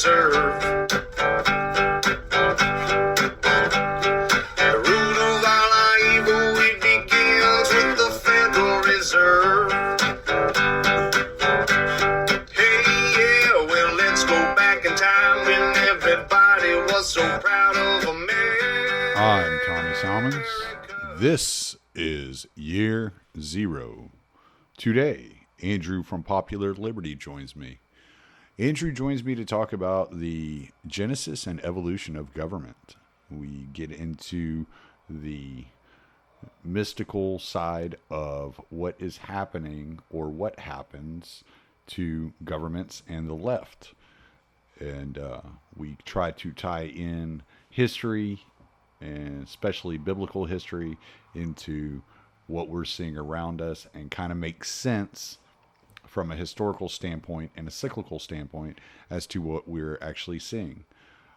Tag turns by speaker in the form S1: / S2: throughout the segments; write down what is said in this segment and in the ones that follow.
S1: Reserve. The root of all our evil, it begins with the Federal Reserve. Hey, yeah, well, let's go back in time when everybody was so proud of America.
S2: I'm Tommy Salmons. This is Year Zero. Today, Andrew from Popular Liberty joins me. Andrew joins me to talk about the genesis and evolution of government. We get into the mystical side of what is happening or what happens to governments and the left. And we try to tie in history, and especially biblical history, into what we're seeing around us and kind of make sense from a historical standpoint and a cyclical standpoint as to what we're actually seeing.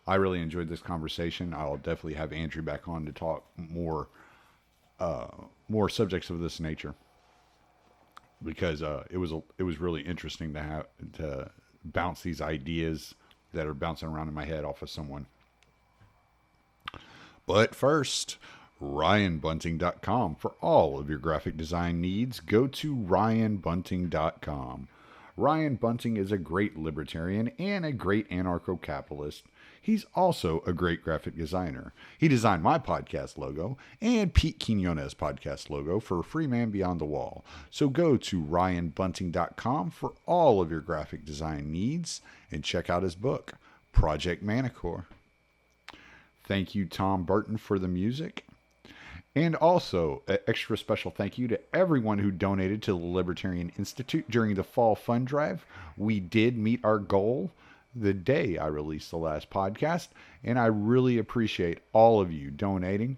S2: I really enjoyed this conversation. I'll definitely have Andrew back on to talk more subjects of this nature, because it was really interesting to bounce these ideas that are bouncing around in my head off of someone. But first, RyanBunting.com. For all of your graphic design needs, go to RyanBunting.com. Ryan Bunting is a great libertarian and a great anarcho-capitalist. He's also a great graphic designer. He designed my podcast logo and Pete Quinones' podcast logo for Free Man Beyond the Wall. So go to RyanBunting.com for all of your graphic design needs and check out his book, Project Manicore. Thank you, Tom Burton, for the music. And also, an extra special thank you to everyone who donated to the Libertarian Institute during the fall fund drive. We did meet our goal the day I released the last podcast, and I really appreciate all of you donating.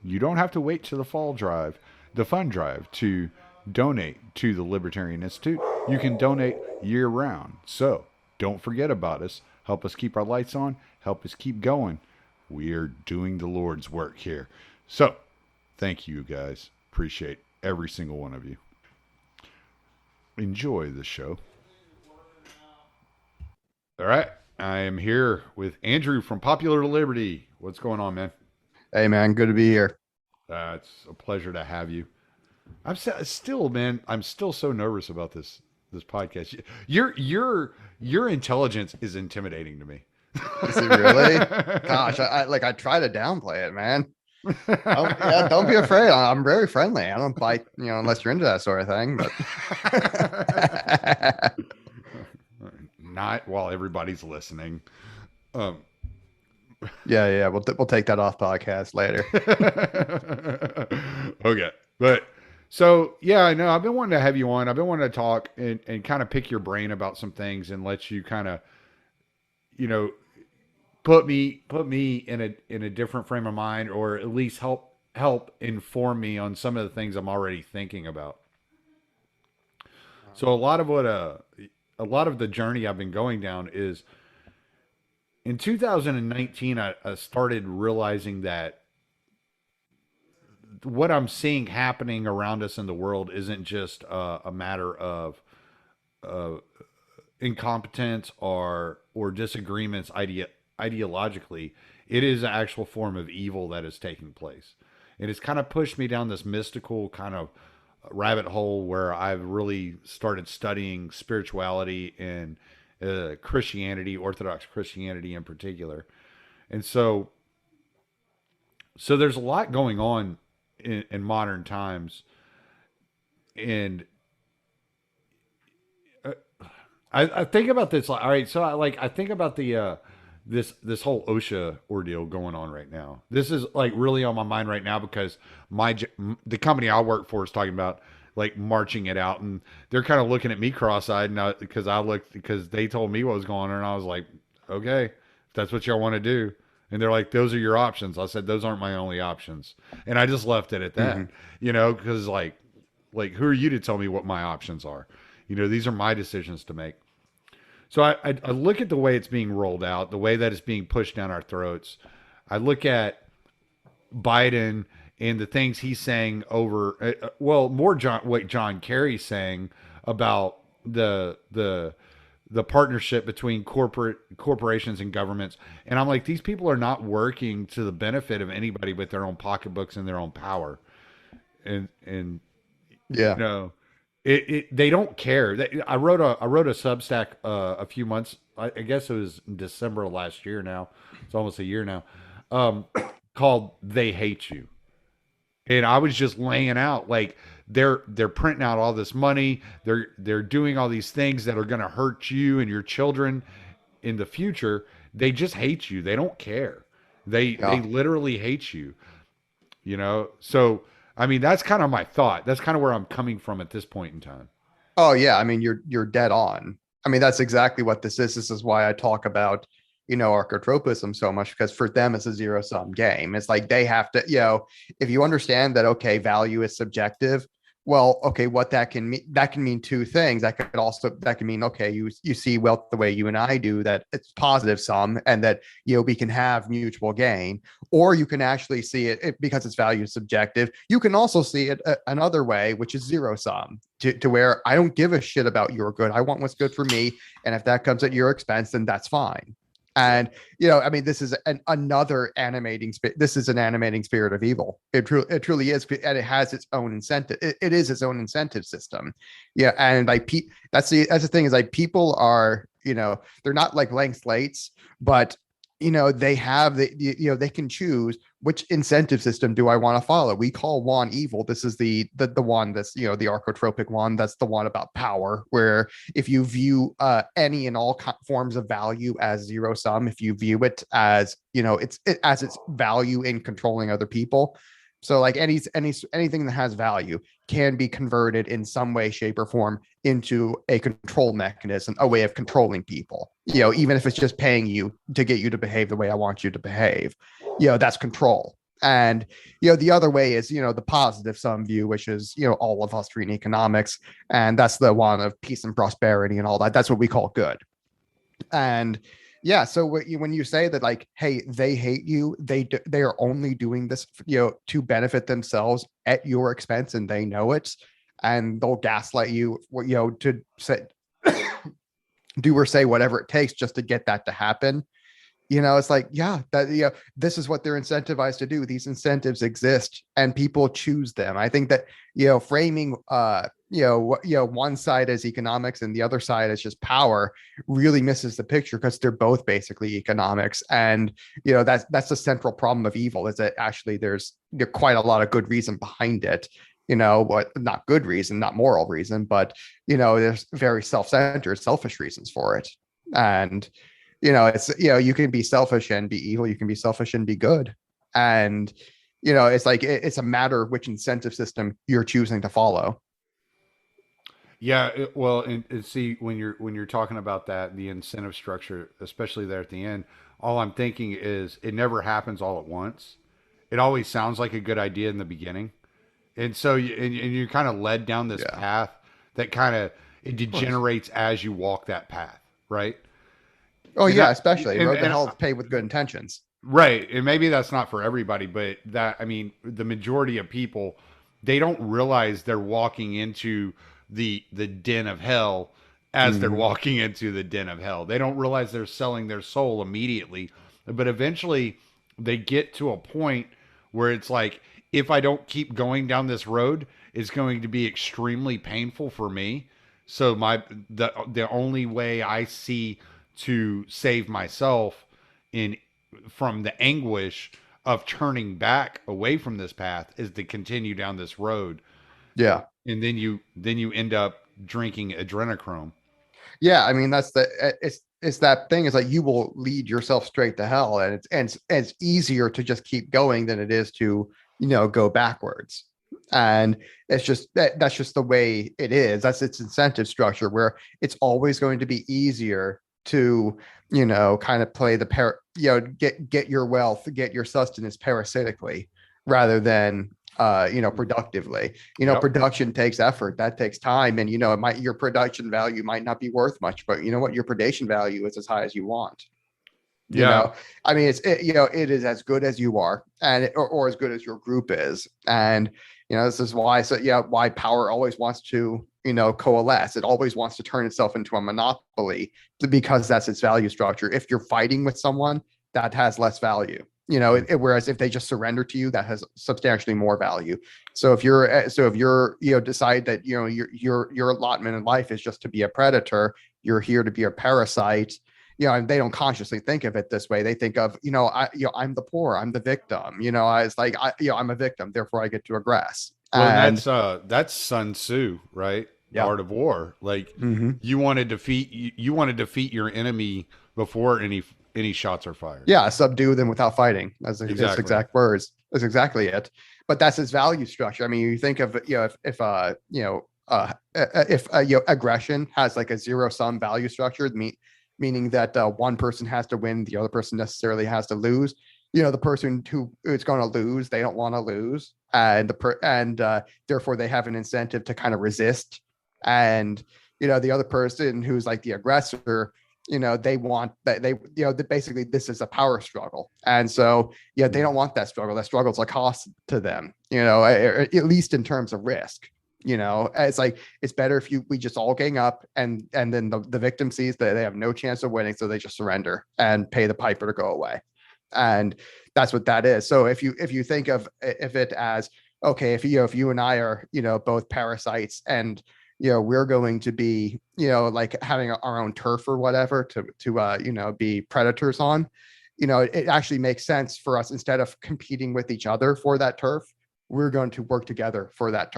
S2: You don't have to wait to the fall drive, the fund drive, to donate to the Libertarian Institute. You can donate year-round. So, don't forget about us. Help us keep our lights on. Help us keep going. We are doing the Lord's work here. So, thank you guys. Appreciate every single one of you. Enjoy the show. All right. I am here with Andrew from Popular Liberty. What's going on, man?
S3: Hey, man. Good to be here.
S2: It's a pleasure to have you. I'm still, man, I'm still so nervous about this podcast. Your intelligence is intimidating to me.
S3: Is it really? Gosh, I try to downplay it, man. Don't be afraid. I'm very friendly. I don't bite, unless you're into that sort of thing. But
S2: not while everybody's listening.
S3: Yeah. We'll take that off podcast later.
S2: Okay, but so yeah, I know I've been wanting to have you on. I've been wanting to talk and kind of pick your brain about some things and let you kind of, put me in a different frame of mind, or at least help inform me on some of the things I'm already thinking about. So a lot of the journey I've been going down is in 2019. I started realizing that what I'm seeing happening around us in the world isn't just a matter of incompetence or disagreements ideologically. It is an actual form of evil that is taking place. It has kind of pushed me down this mystical kind of rabbit hole where I've really started studying spirituality and Christianity, Orthodox Christianity in particular. And so there's a lot going on in modern times. And I think about this. All right. So I think about this whole OSHA ordeal going on right now. This is like really on my mind right now because the company I work for is talking about like marching it out, and they're kind of looking at me cross-eyed because they told me what was going on, and I was like, okay, if that's what y'all want to do. And they're like, those are your options. I said, those aren't my only options. And I just left it at that, because like who are you to tell me what my options are? These are my decisions to make. So I look at the way it's being rolled out, the way that it's being pushed down our throats. I look at Biden and the things he's saying over, what John Kerry's saying about the the partnership between corporations and governments. And I'm like, these people are not working to the benefit of anybody but their own pocketbooks and their own power. And
S3: Yeah.
S2: they don't care. I wrote a Substack a few months. I guess it was in December of last year. Now it's almost a year now. Called "They Hate You," and I was just laying out like they're printing out all this money. They're doing all these things that are going to hurt you and your children in the future. They just hate you. They don't care. They literally hate you. So I mean, that's kind of my thought. That's kind of where I'm coming from at this point in time.
S3: Oh yeah, I mean you're dead on. I mean that's exactly what this is. This is why I talk about archotropism so much, because for them it's a zero sum game. It's like they have to, if you understand that okay, value is subjective. Well, okay, what that can mean two things. That can mean okay, you see wealth the way you and I do, that it's positive sum, and that we can have mutual gain. Or you can actually see it because its value is subjective. You can also see it another way, which is zero sum, to where I don't give a shit about your good. I want what's good for me, and if that comes at your expense, then that's fine. And I mean, this is another animating. This is an animating spirit of evil. It truly is, and it has its own incentive. It is its own incentive system. Yeah, and like that's the thing is like people are they're not like blank slates, but they have they can choose which incentive system do I want to follow. We call one evil. This is the one that's the archotropic one. That's the one about power, where if you view any and all forms of value as zero sum, if you view it as as its value in controlling other people. So like anything that has value can be converted in some way, shape, or form into a control mechanism, a way of controlling people. Even if it's just paying you to get you to behave the way I want you to behave, that's control. And the other way is the positive sum view, which is all of Austrian economics, and that's the one of peace and prosperity and all that. That's what we call good. And yeah, so when you say that, like, hey, they hate you, they are only doing this, to benefit themselves at your expense, and they know it, and they'll gaslight you, to say, do or say whatever it takes just to get that to happen. It's like, yeah, that this is what they're incentivized to do. These incentives exist, and people choose them. I think that framing one side as economics and the other side as just power really misses the picture, because they're both basically economics. And that's the central problem of evil, is that actually there's quite a lot of good reason behind it. But not good reason, not moral reason, but there's very self-centered, selfish reasons for it. And it's you can be selfish and be evil, you can be selfish and be good. And it's like it's a matter of which incentive system you're choosing to follow.
S2: Yeah, well, and see, when you're talking about that, the incentive structure, especially there at the end, all I'm thinking is it never happens all at once. It always sounds like a good idea in the beginning, and so you're kind of led down this path that kind of it degenerates as you walk that path, right?
S3: Oh, and especially road to hell is paved with good intentions.
S2: Right. And maybe that's not for everybody, but the majority of people, they don't realize they're walking into the den of hell as they're walking into the den of hell. They don't realize they're selling their soul immediately, but eventually they get to a point where it's like, if I don't keep going down this road, it's going to be extremely painful for me. So the only way I see to save myself from the anguish of turning back away from this path is to continue down this road.
S3: Yeah.
S2: And then you end up drinking adrenochrome.
S3: Yeah, I mean that's it's that thing, is like you will lead yourself straight to hell, and it's easier to just keep going than it is to go backwards. And it's just that's just the way it is. That's its incentive structure, where it's always going to be easier to kind of play the get your wealth, get your sustenance parasitically, rather than productively. Production takes effort, that takes time, and your production value might not be worth much, but your predation value is as high as you want. You know, I mean, it is as good as you are, and or as good as your group is. And, this is why, why power always wants to, coalesce. It always wants to turn itself into a monopoly because that's its value structure. If you're fighting with someone, that has less value. Whereas if they just surrender to you, that has substantially more value. So if you're, decide that, your allotment in life is just to be a predator, you're here to be a parasite. And they don't consciously think of it this way. They think of, I'm the poor, I'm the victim. It's like, I'm a victim, therefore I get to aggress.
S2: Well, and that's Sun Tzu, right? The Art of War. Like you want to defeat your enemy before any shots are fired.
S3: Yeah, subdue them without fighting. That's exact words. That's exactly it. But that's its value structure. I mean, you think of if aggression has like a zero sum value structure, meaning that one person has to win, the other person necessarily has to lose. The person who is going to lose, they don't want to lose, and therefore they have an incentive to kind of resist. And the other person who's like the aggressor, they want that basically this is a power struggle, and so they don't want that struggle. That struggle is a cost to them, at least in terms of risk. It's like it's better if we just all gang up and then the victim sees that they have no chance of winning, so they just surrender and pay the piper to go away. And that's what that is. So if you think of it as, okay, if you and I are both parasites, and we're going to be like having our own turf or whatever to be predators on, it actually makes sense for us, instead of competing with each other for that turf, we're going to work together for that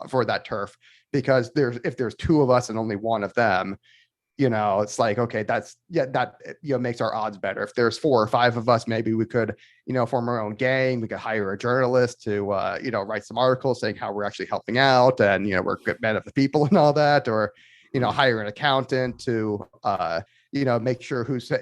S3: for that turf, because if there's two of us and only one of them, it's like, okay, that makes our odds better. If there's 4 or 5 of us, maybe we could form our own gang. We could hire a journalist to write some articles saying how we're actually helping out, and we're good men of the people and all that, or hire an accountant to make sure who's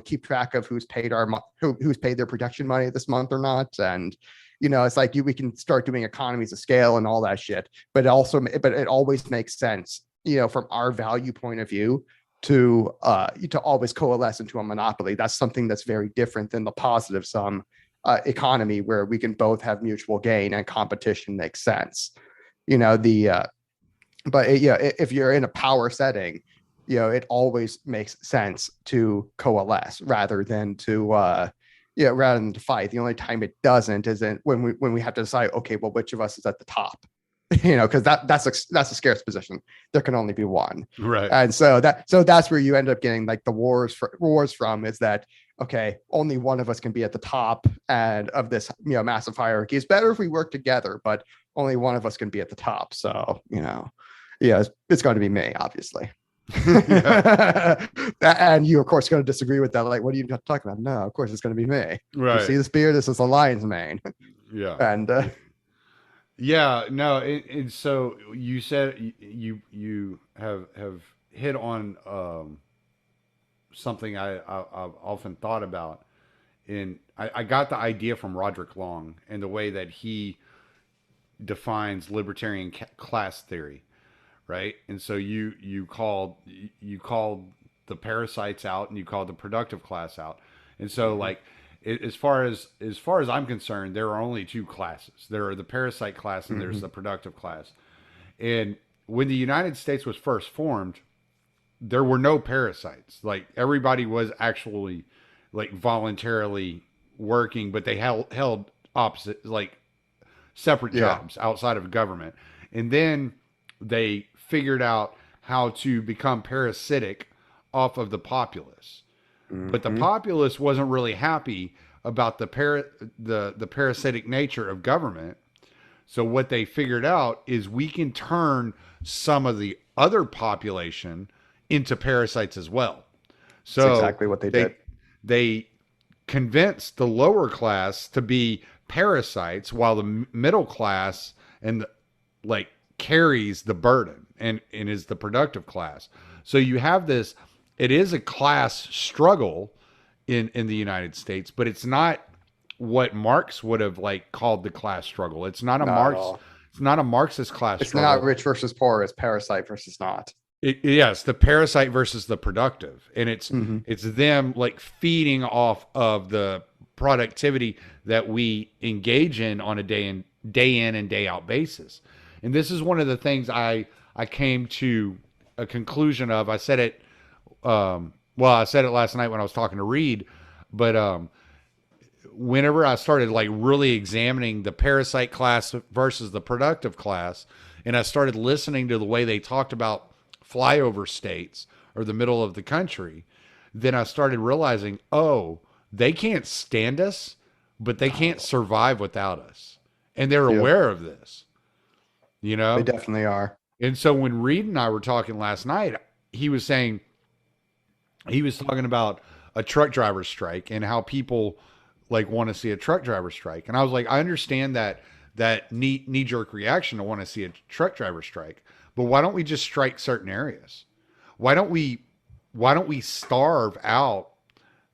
S3: keep track of who's paid who's paid their protection money this month or not. And it's like we can start doing economies of scale and all that shit, but it always makes sense from our value point of view to always coalesce into a monopoly. That's something that's very different than the positive sum economy, where we can both have mutual gain and competition makes sense. But if you're in a power setting, it always makes sense to coalesce rather than to fight. The only time it doesn't is when we have to decide, okay, well, which of us is at the top? Because that's a scarce position. There can only be one,
S2: right? And
S3: so that's where you end up getting like the wars from, is that, okay, only one of us can be at the top and of this massive hierarchy. It's better if we work together, but only one of us can be at the top. So it's going to be me, obviously. And you of course going to disagree with that, like, what are you talking about? No, of course it's going to be me. Right. You see this beard? This is a lion's mane.
S2: Yeah.
S3: And
S2: yeah, no, and so you said you have hit on something I've often thought about. I got the idea from Roderick Long and the way that he defines libertarian class theory, right? And so you called the parasites out, and you called the productive class out, and so like. As far as I'm concerned, there are only 2 classes. There are the parasite class and there's the productive class. And when the United States was first formed, there were no parasites. Like everybody was actually like voluntarily working, but they held opposite, like separate jobs outside of government. And then they figured out how to become parasitic off of the populace. But the populace wasn't really happy about the parasitic nature of government. So what they figured out is we can turn some of the other population into parasites as well. So
S3: that's exactly what they did.
S2: They convinced the lower class to be parasites, while the middle class carries the burden and is the productive class. So you have this. It is a class struggle in the United States, but it's not what Marx would have called the class struggle. It's not a Marxist class struggle.
S3: It's not rich versus poor, it's parasite versus not.
S2: Yes, the parasite versus the productive, and it's them like feeding off of the productivity that we engage in on a day in and day out basis. And this is one of the things I came to a conclusion of. I said it I said it last night when I was talking to Reed, but whenever I started like really examining the parasite class versus the productive class, and I started listening to the way they talked about flyover states or the middle of the country, then I started realizing, oh, they can't stand us, but they can't survive without us. And they're
S3: Yep.
S2: aware of this, you know?
S3: They definitely are.
S2: And so when Reed and I were talking last night, he was talking about a truck driver strike and how people like want to see a truck driver strike. And I was like, I understand that knee jerk reaction to want to see a truck driver strike, but why don't we just strike certain areas? Why don't we starve out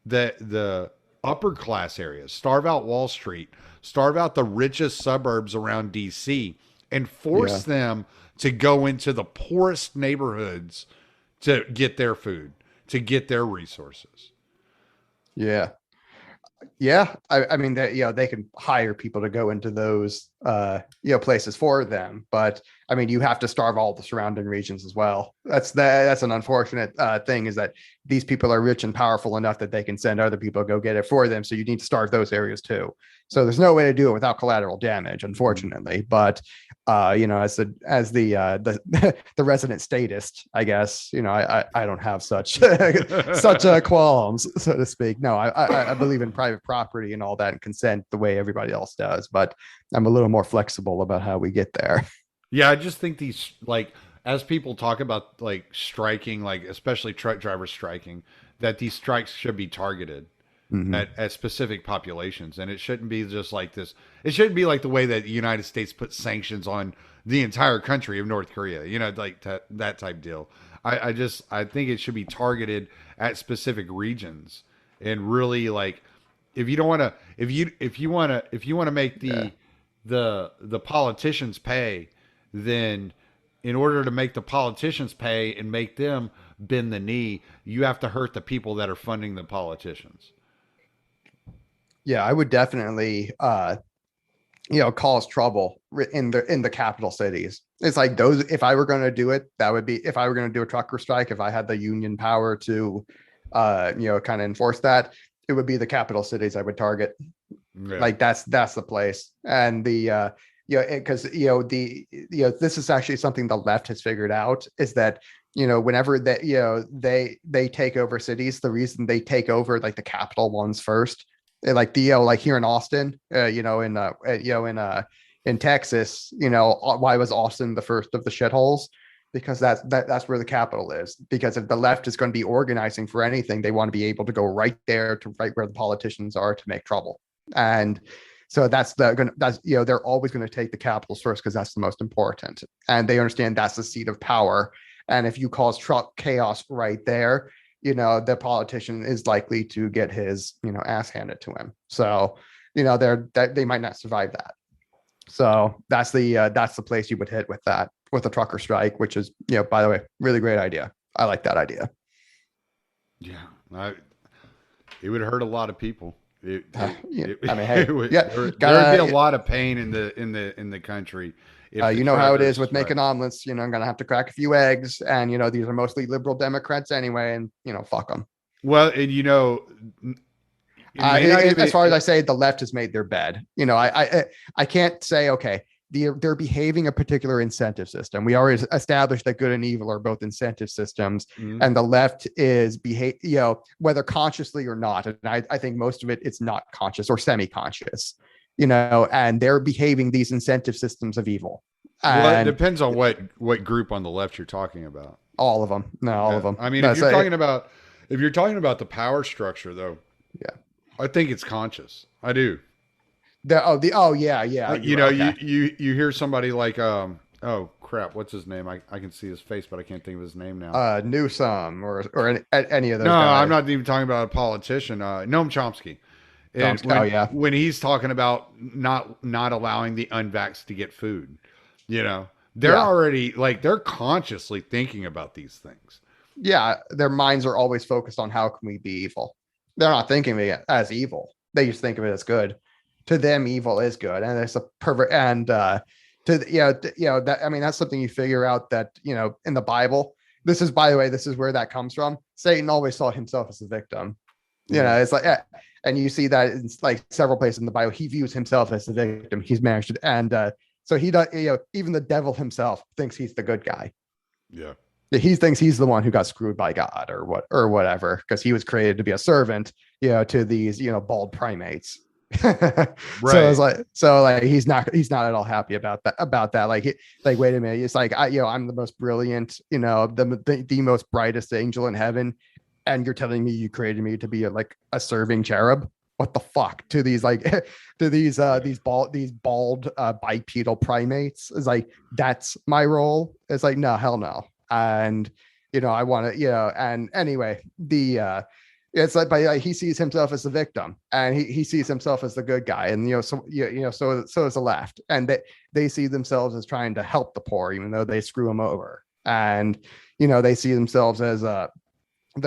S2: the upper class areas, starve out Wall Street, starve out the richest suburbs around DC, and force them to go into the poorest neighborhoods to get their food, to get their resources.
S3: Yeah. Yeah. I mean, they can hire people to go into those, places for them. But I mean, you have to starve all the surrounding regions as well. That's an unfortunate thing, is that these people are rich and powerful enough that they can send other people to go get it for them. So you need to starve those areas too. So there's no way to do it without collateral damage, unfortunately. But as the the resident statist, I guess, I don't have such such qualms, so to speak. No, I believe in private property and all that, and consent the way everybody else does. But I'm a little more flexible about how we get there.
S2: Yeah, I just think these, like, as people talk about like striking, like especially truck drivers striking, that these strikes should be targeted at specific populations. And it shouldn't be just like this. It shouldn't be like the way that the United States puts sanctions on the entire country of North Korea, like that type deal. I think it should be targeted at specific regions, and really, like, if you don't want to, if you want to make the politicians pay, then in order to make the politicians pay and make them bend the knee, you have to hurt the people that are funding the politicians.
S3: Yeah, I would definitely cause trouble in the capital cities. It's like those, if I were going to do it, that would be, if I were going to do a trucker strike, if I had the union power to kind of enforce that, it would be the capital cities I would target. Yeah. Like that's the place. And the because this is actually something the left has figured out, is that whenever that they take over cities, the reason they take over like the capital ones first, like like here in Austin, in Texas, why was Austin the first of the shitholes? Because that's where the capital is. Because if the left is going to be organizing for anything, they want to be able to go right there to right where the politicians are to make trouble. And so they're always going to take the capitals first, because that's the most important. And they understand that's the seat of power. And if you cause chaos right there, the politician is likely to get his, ass handed to him. So, they might not survive that. So that's the place you would hit with that, with a trucker strike, which is, by the way, really great idea. I like that idea.
S2: Yeah. It would hurt a lot of people. Hey,
S3: there would be
S2: a lot of pain in the country.
S3: How it is with making omelets. I'm gonna have to crack a few eggs, and these are mostly liberal Democrats anyway, and fuck them.
S2: Well, and
S3: as far as I say, the left has made their bed. I can't say, okay, they're behaving a particular incentive system. We already established that good and evil are both incentive systems, and the left is whether consciously or not. And I think most of it's not conscious or semi-conscious, and they're behaving these incentive systems of evil.
S2: Well, it depends on what group on the left you're talking about.
S3: All of them. No, all of them.
S2: I mean, if you're talking about the power structure, though, I think it's conscious. I do.
S3: Yeah.
S2: You hear somebody like oh crap, what's his name? I can see his face, but I can't think of his name now.
S3: Newsom or any of those.
S2: No,
S3: guys.
S2: I'm not even talking about a politician. Noam Chomsky. When he's talking about not allowing the unvaxxed to get food, They're
S3: Yeah.
S2: already like, they're consciously thinking about these things.
S3: Yeah, their minds are always focused on how can we be evil. They're not thinking of it as evil. They just think of it as good. To them, evil is good, and it's a pervert. And that, I mean, that's something you figure out that in the Bible. This is, by the way, this is where that comes from. Satan always saw himself as a victim. It's like, and you see that in like several places in the Bible. He views himself as the victim. He's managed to, and so he does. Even the devil himself thinks he's the good guy.
S2: Yeah.
S3: He thinks he's the one who got screwed by God or whatever, because he was created to be a servant, to these, bald primates.
S2: Right.
S3: So he's not at all happy about that. Like, wait a minute. It's like, I'm the most brilliant, the most brightest angel in heaven. And you're telling me you created me to be a serving cherub? What the fuck? To these bald bipedal primates? Is like, that's my role? It's like, no, hell no. And I want to, and anyway, it's like, he sees himself as the victim, and he sees himself as the good guy, and so is the left, and they see themselves as trying to help the poor, even though they screw them over, and they see themselves as the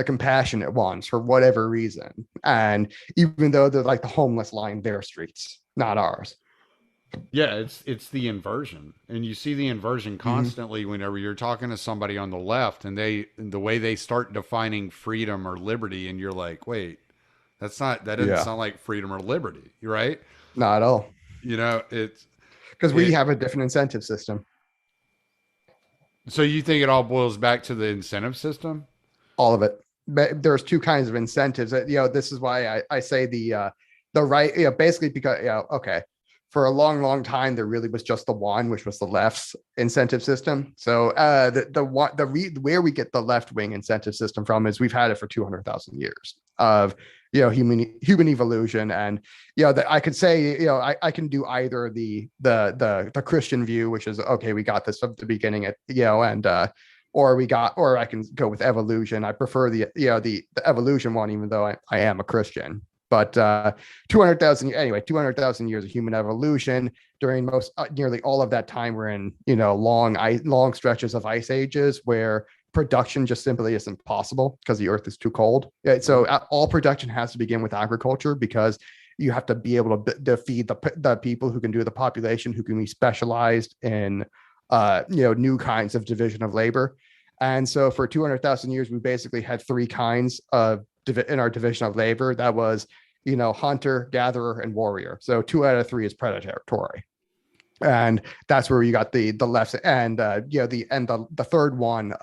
S3: compassionate ones for whatever reason, and even though they're like the homeless line their streets, not ours.
S2: Yeah, it's the inversion, and you see the inversion constantly whenever you're talking to somebody on the left, and the way they start defining freedom or liberty, and you're like, wait, that doesn't sound like freedom or liberty, right?
S3: Not at all.
S2: It's
S3: because we have a different incentive system.
S2: So you think it all boils back to the incentive system?
S3: All of it. But there's two kinds of incentives. This is why I say the right. Basically because okay. For a long, long time, there really was just the one, which was the left's incentive system. So where we get the left wing incentive system from is we've had it for 200,000 years of human evolution, and I could say I can do either the Christian view, which is okay, we got this from the beginning, or I can go with evolution. I prefer the evolution one, even though I am a Christian. But 200,000 years of human evolution. During nearly all of that time, we're in long stretches of ice ages where production just simply isn't possible because the earth is too cold. So all production has to begin with agriculture, because you have to be able to feed the people who can do the population, who can be specialized in new kinds of division of labor. And so for 200,000 years, we basically had three kinds of in our division of labor. That was hunter, gatherer, and warrior. So 2 out of 3 is predatory, and that's where you got the left, and the third one,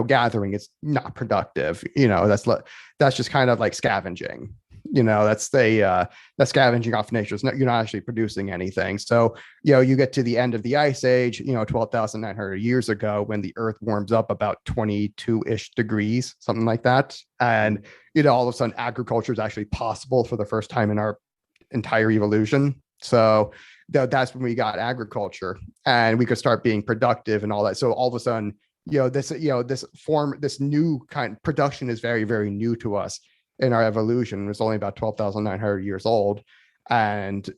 S3: gathering, is not productive. That's just kind of like scavenging. That's scavenging off nature. You're not actually producing anything. So you get to the end of the ice age, 12,900 years ago, when the earth warms up about 22-ish degrees, something like that, and all of a sudden agriculture is actually possible for the first time in our entire evolution. So that's when we got agriculture, and we could start being productive and all that. So all of a sudden, this new kind production is very, very new to us in our evolution. It was only about 12,900 years old. And,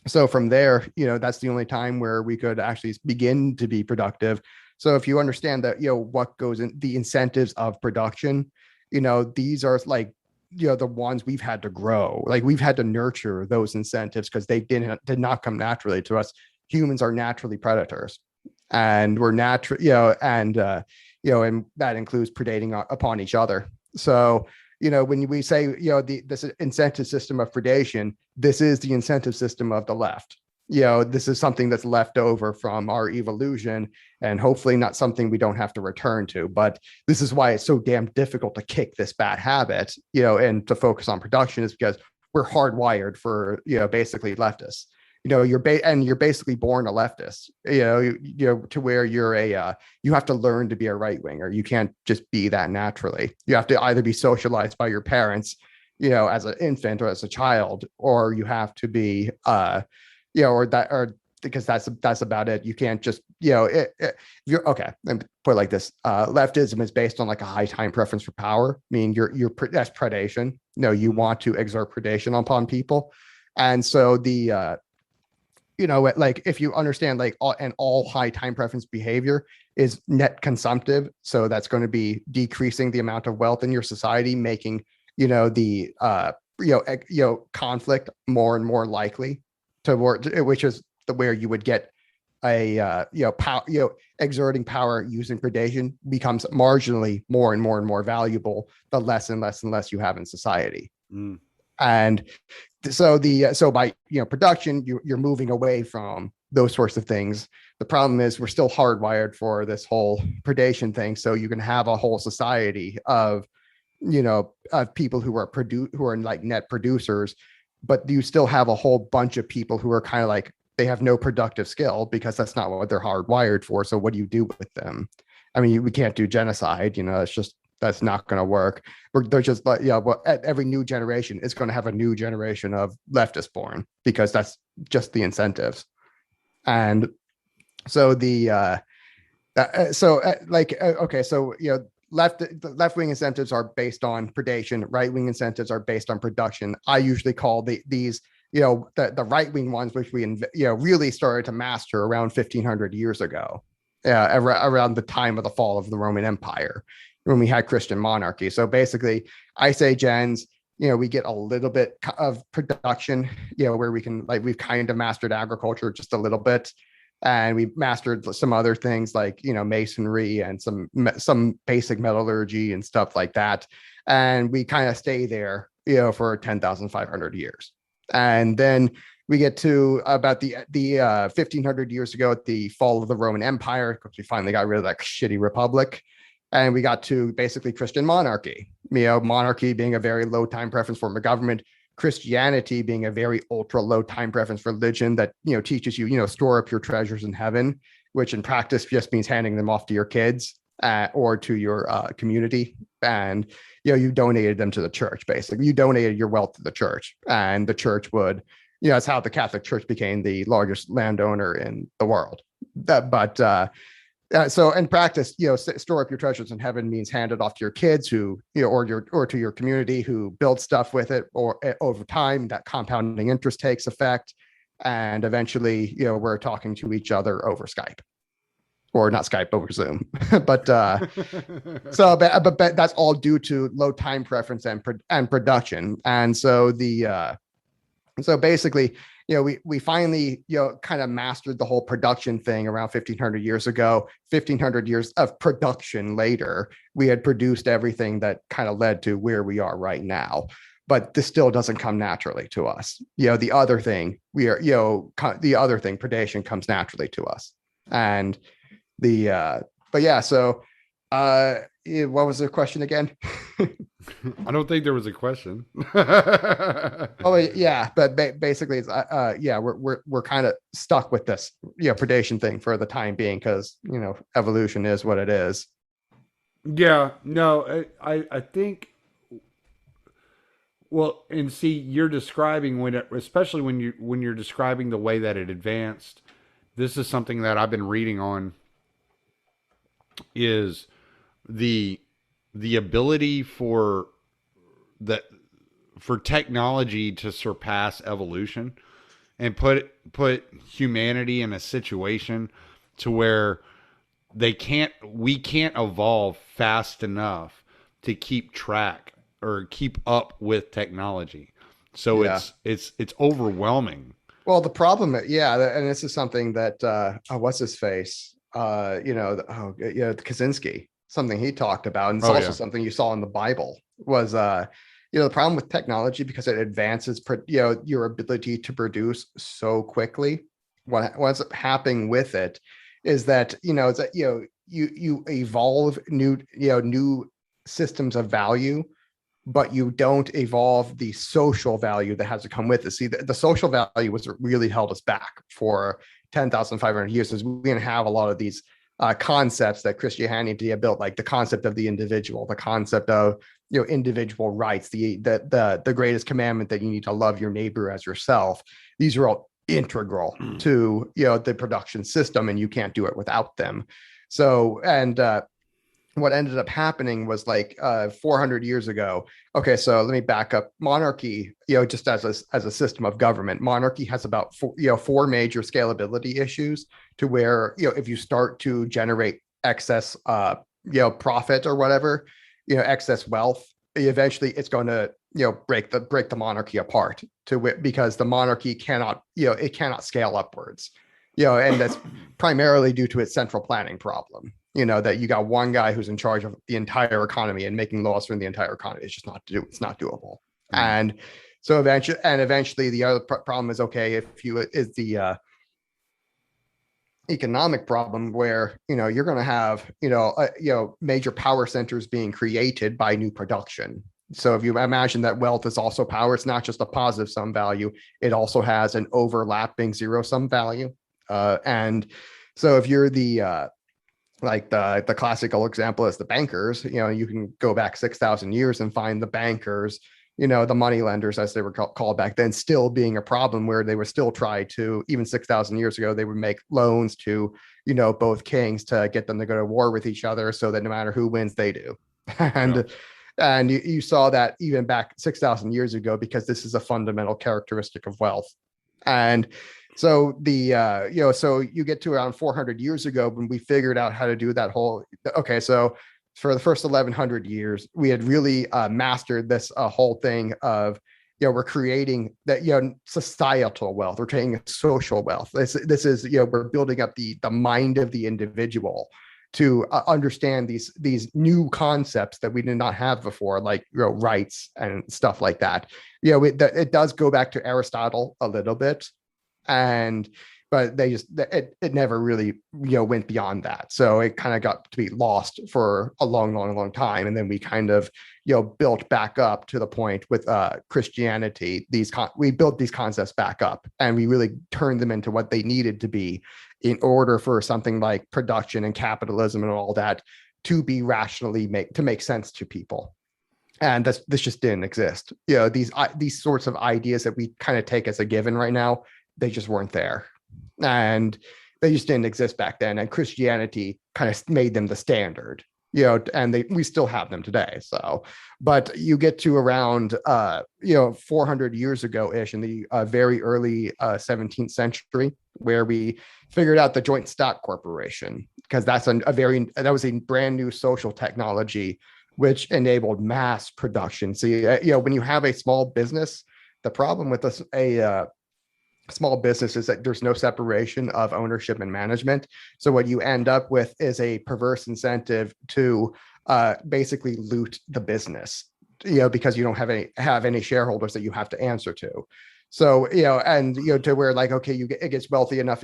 S3: so from there, that's the only time where we could actually begin to be productive. So if you understand that, what goes in the incentives of production, these are like, the ones we've had to grow, like we've had to nurture those incentives, because they did not come naturally to us. Humans are naturally predators, and we're natural, and that includes predating upon each other. So, when we say, this incentive system of predation, this is the incentive system of the left. This is something that's left over from our evolution, and hopefully not something we don't have to return to. But this is why it's so damn difficult to kick this bad habit, and to focus on production, is because we're hardwired for, basically leftists. You're basically born a leftist, to where you have to learn to be a right winger. You can't just be that naturally. You have to either be socialized by your parents, as an infant or as a child, or you have to be, because that's about it. You can't just, you're okay. Let me put it like this. Leftism is based on like a high time preference for power. I mean, that's predation. You want to exert predation upon people. And so like if you understand like all high time preference behavior is net consumptive, so that's going to be decreasing the amount of wealth in your society, making the conflict more and more likely toward, which is where you would get a power, exerting power using predation becomes marginally more and more valuable the less and less you have in society. And so by production, you're moving away from those sorts of things. The problem is we're still hardwired for this whole predation thing, so you can have a whole society of of people who are like net producers, but you still have a whole bunch of people who are kind of like, they have no productive skill because that's not what they're hardwired for. So what do you do with them? I mean, we can't do genocide, it's just, that's not going to work. They're just like, every new generation is going to have a new generation of leftists born, because that's just the incentives. And so left-wing incentives are based on predation, right-wing incentives are based on production. I usually call these the right-wing ones, which we really started to master around 1500 years ago, around the time of the fall of the Roman Empire, when we had Christian monarchy. So basically, I say, gens, we get a little bit of production, where we can, like, we've kind of mastered agriculture just a little bit, and we mastered some other things like masonry and some basic metallurgy and stuff like that, and we kind of stay there for 10,500 years. And then we get to about the 1500 years ago, at the fall of the Roman Empire, because we finally got rid of that shitty republic, and we got to basically Christian monarchy. Monarchy being a very low time preference form of government, Christianity being a very ultra low time preference religion that teaches you store up your treasures in heaven, which in practice just means handing them off to your kids or to your community, and you donated them to the church. Basically, you donated your wealth to the church, and the church would, that's how the Catholic Church became the largest landowner in the world. So in practice, store up your treasures in heaven means hand it off to your kids, who or to your community, who build stuff with it, or over time that compounding interest takes effect, and eventually we're talking to each other over Skype. Or not Skype, over Zoom, but that's all due to low time preference and production. And so so basically, we finally kind of mastered the whole production thing around 1500 years ago. 1500 years of production later, we had produced everything that kind of led to where we are right now. But this still doesn't come naturally to us. The other thing predation comes naturally to us, and what was the question again?
S2: I don't think there was a question.
S3: Oh yeah, but basically it's we're kind of stuck with this predation thing for the time being, because evolution is what it is.
S2: Yeah, no, I think, well, and see, you're describing especially when you're describing the way that it advanced. This is something that I've been reading on, is the ability for technology to surpass evolution and put humanity in a situation to where we can't evolve fast enough to keep track or keep up with technology. So it's overwhelming.
S3: Well, the problem, and this is something that what's his face, Kaczynski, something he talked about, and it's also something you saw in the Bible, was the problem with technology, because it advances your ability to produce so quickly. What's happening with it is that it's that you evolve new systems of value, but you don't evolve the social value that has to come with it. See, the social value was what really held us back for 10,500 years, is we didn't have a lot of these concepts that Christianity had built, like the concept of the individual, the concept of individual rights, the greatest commandment that you need to love your neighbor as yourself. These are all integral to the production system, and you can't do it without them. So what ended up happening was like 400 years ago. Okay, so let me back up. Monarchy, just as a system of government, monarchy has about four major scalability issues to where, if you start to generate excess, profit or whatever, excess wealth, eventually it's going to, break the monarchy apart because the monarchy cannot, it cannot scale upwards, and that's primarily due to its central planning problem. That you got one guy who's in charge of the entire economy and making laws for the entire economy. It's just it's not doable. And so eventually the other problem is, okay, if you is the economic problem where, you're going to have, major power centers being created by new production. So if you imagine that wealth is also power, it's not just a positive sum value. It also has an overlapping zero sum value. And so if you're the classical example is the bankers, you can go back 6,000 years and find the bankers, the money lenders, as they were called back then, still being a problem, where they would still try to, even 6,000 years ago, they would make loans to, both kings to get them to go to war with each other, so that no matter who wins, they do. And you saw that even back 6,000 years ago, because this is a fundamental characteristic of wealth. And so so you get to around 400 years ago when we figured out how to do that whole, okay, so for the first 1100 years, we had really mastered this whole thing of, we're creating that, societal wealth, we're creating social wealth. This is, we're building up the mind of the individual to understand these new concepts that we did not have before, like, rights and stuff like that. It does go back to Aristotle a little bit. But it never really, went beyond that. So it kind of got to be lost for a long time. And then we kind of, built back up to the point with Christianity. We built these concepts back up, and we really turned them into what they needed to be in order for something like production and capitalism and all that to be rationally make sense to people. And this just didn't exist. These sorts of ideas that we kind of take as a given right now, they just weren't there, and they just didn't exist back then. And Christianity kind of made them the standard, and we still have them today. So, but you get to around 400 years ago ish, in the very early 17th century, where we figured out the joint stock corporation, because that was a brand new social technology which enabled mass production. So when you have a small business, the problem with a small business is that there's no separation of ownership and management. So what you end up with is a perverse incentive to basically loot the business, because you don't have any shareholders that you have to answer to. So, to where, like, okay, it gets wealthy enough,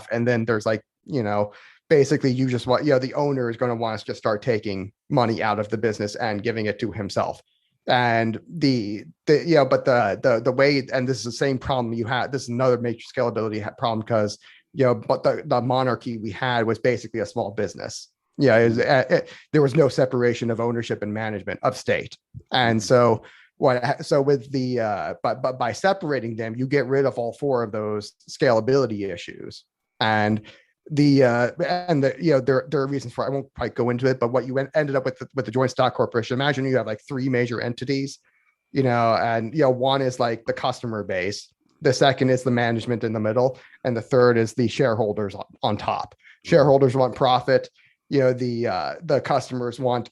S3: and then there's like, basically you just want, the owner is going to want us to start taking money out of the business and giving it to himself. And the way, and this is the same problem you had, this is another major scalability problem, because but the monarchy we had was basically a small business. There was no separation of ownership and management of state. And so with the but by separating them, you get rid of all four of those scalability issues. And there are reasons for it. I won't quite go into it, but what you ended up with the joint stock corporation, imagine you have like three major entities, and one is like the customer base, the second is the management in the middle, and the third is the shareholders on top. Shareholders want profit, the customers want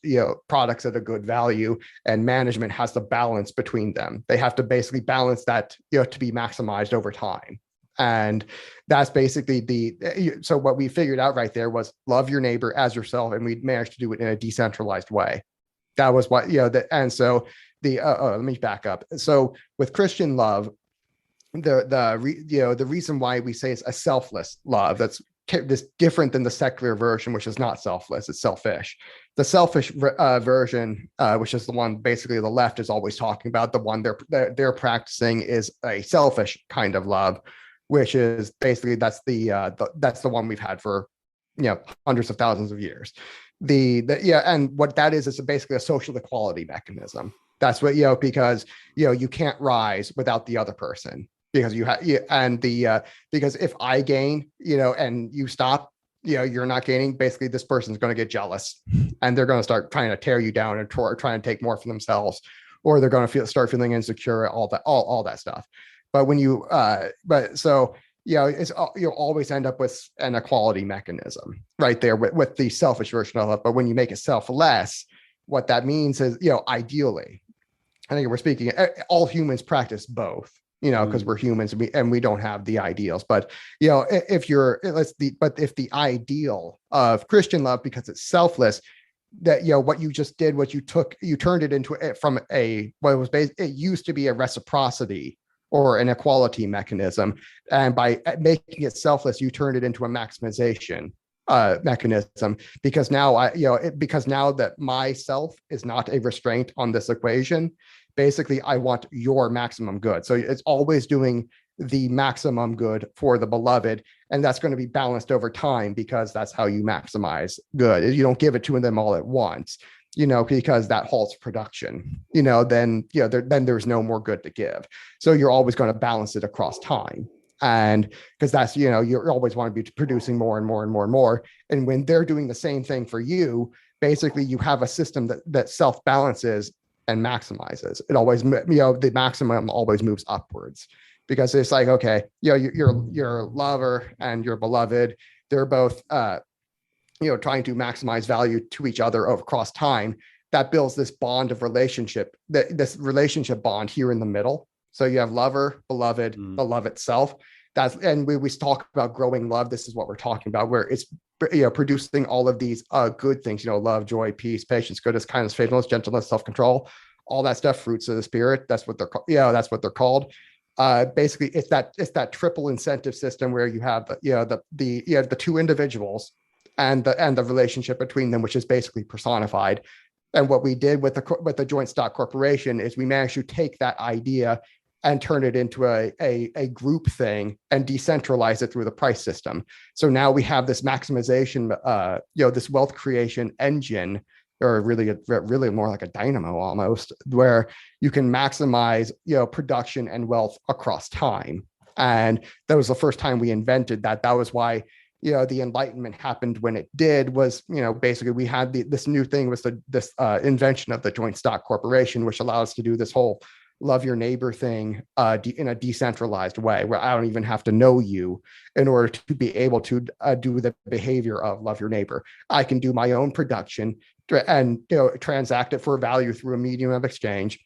S3: products at a good value, and management has to balance between them. They have to basically balance that to be maximized over time. And that's basically so what we figured out right there was love your neighbor as yourself, and we managed to do it in a decentralized way. That was what, and so let me back up. So with Christian love, the reason why we say it's a selfless love, that's this different than the secular version, which is not selfless, it's selfish. The selfish version, which is the one basically the left is always talking about, the one they're practicing, is a selfish kind of love, which is basically that's the one we've had for hundreds of thousands of years. And what that is basically a social equality mechanism. That's what because you can't rise without the other person, because because if I gain and you stop, you're not gaining, basically this person's going to get jealous and they're going to start trying to tear you down and trying to take more for themselves, or they're going to start feeling insecure, all that stuff. But when you, you'll always end up with an equality mechanism right there with the selfish version of it. But when you make it selfless, what that means is, ideally, I think we're speaking, all humans practice both, because we're humans and we don't have the ideals. But, if the ideal of Christian love, because it's selfless, that, what you just did, you turned it into it used to be a reciprocity or an equality mechanism. And by making it selfless, you turned it into a maximization mechanism, because now because now that myself is not a restraint on this equation, basically I want your maximum good. So it's always doing the maximum good for the beloved, and that's going to be balanced over time, because that's how you maximize good. You don't give it to them all at once, because that halts production, then there's no more good to give. So you're always going to balance it across time. And because that's, you always want to be producing more and more and more and more. And when they're doing the same thing for you, basically you have a system that self-balances and maximizes. It always, the maximum always moves upwards, because it's like, okay, your lover and your beloved, they're both, trying to maximize value to each other across time. That builds this bond of relationship, this relationship bond here in the middle. So you have lover, beloved, the love itself. And we talk about growing love. This is what we're talking about, where it's, producing all of these good things, love, joy, peace, patience, goodness, kindness, faithfulness, gentleness, self-control, all that stuff, fruits of the spirit. That's what they're called. That's what they're called. Basically, it's that triple incentive system where you have the two individuals and the relationship between them, which is basically personified. And what we did with the joint stock corporation is we managed to take that idea and turn it into a group thing and decentralize it through the price system. So now we have this maximization, this wealth creation engine, or really more like a dynamo almost, where you can maximize, production and wealth across time. And that was the first time we invented that. That was why, the Enlightenment happened when it did, was, basically we had this new thing was this invention of the joint stock corporation, which allows us to do this whole love your neighbor thing in a decentralized way, where I don't even have to know you in order to be able to do the behavior of love your neighbor. I can do my own production and transact it for value through a medium of exchange,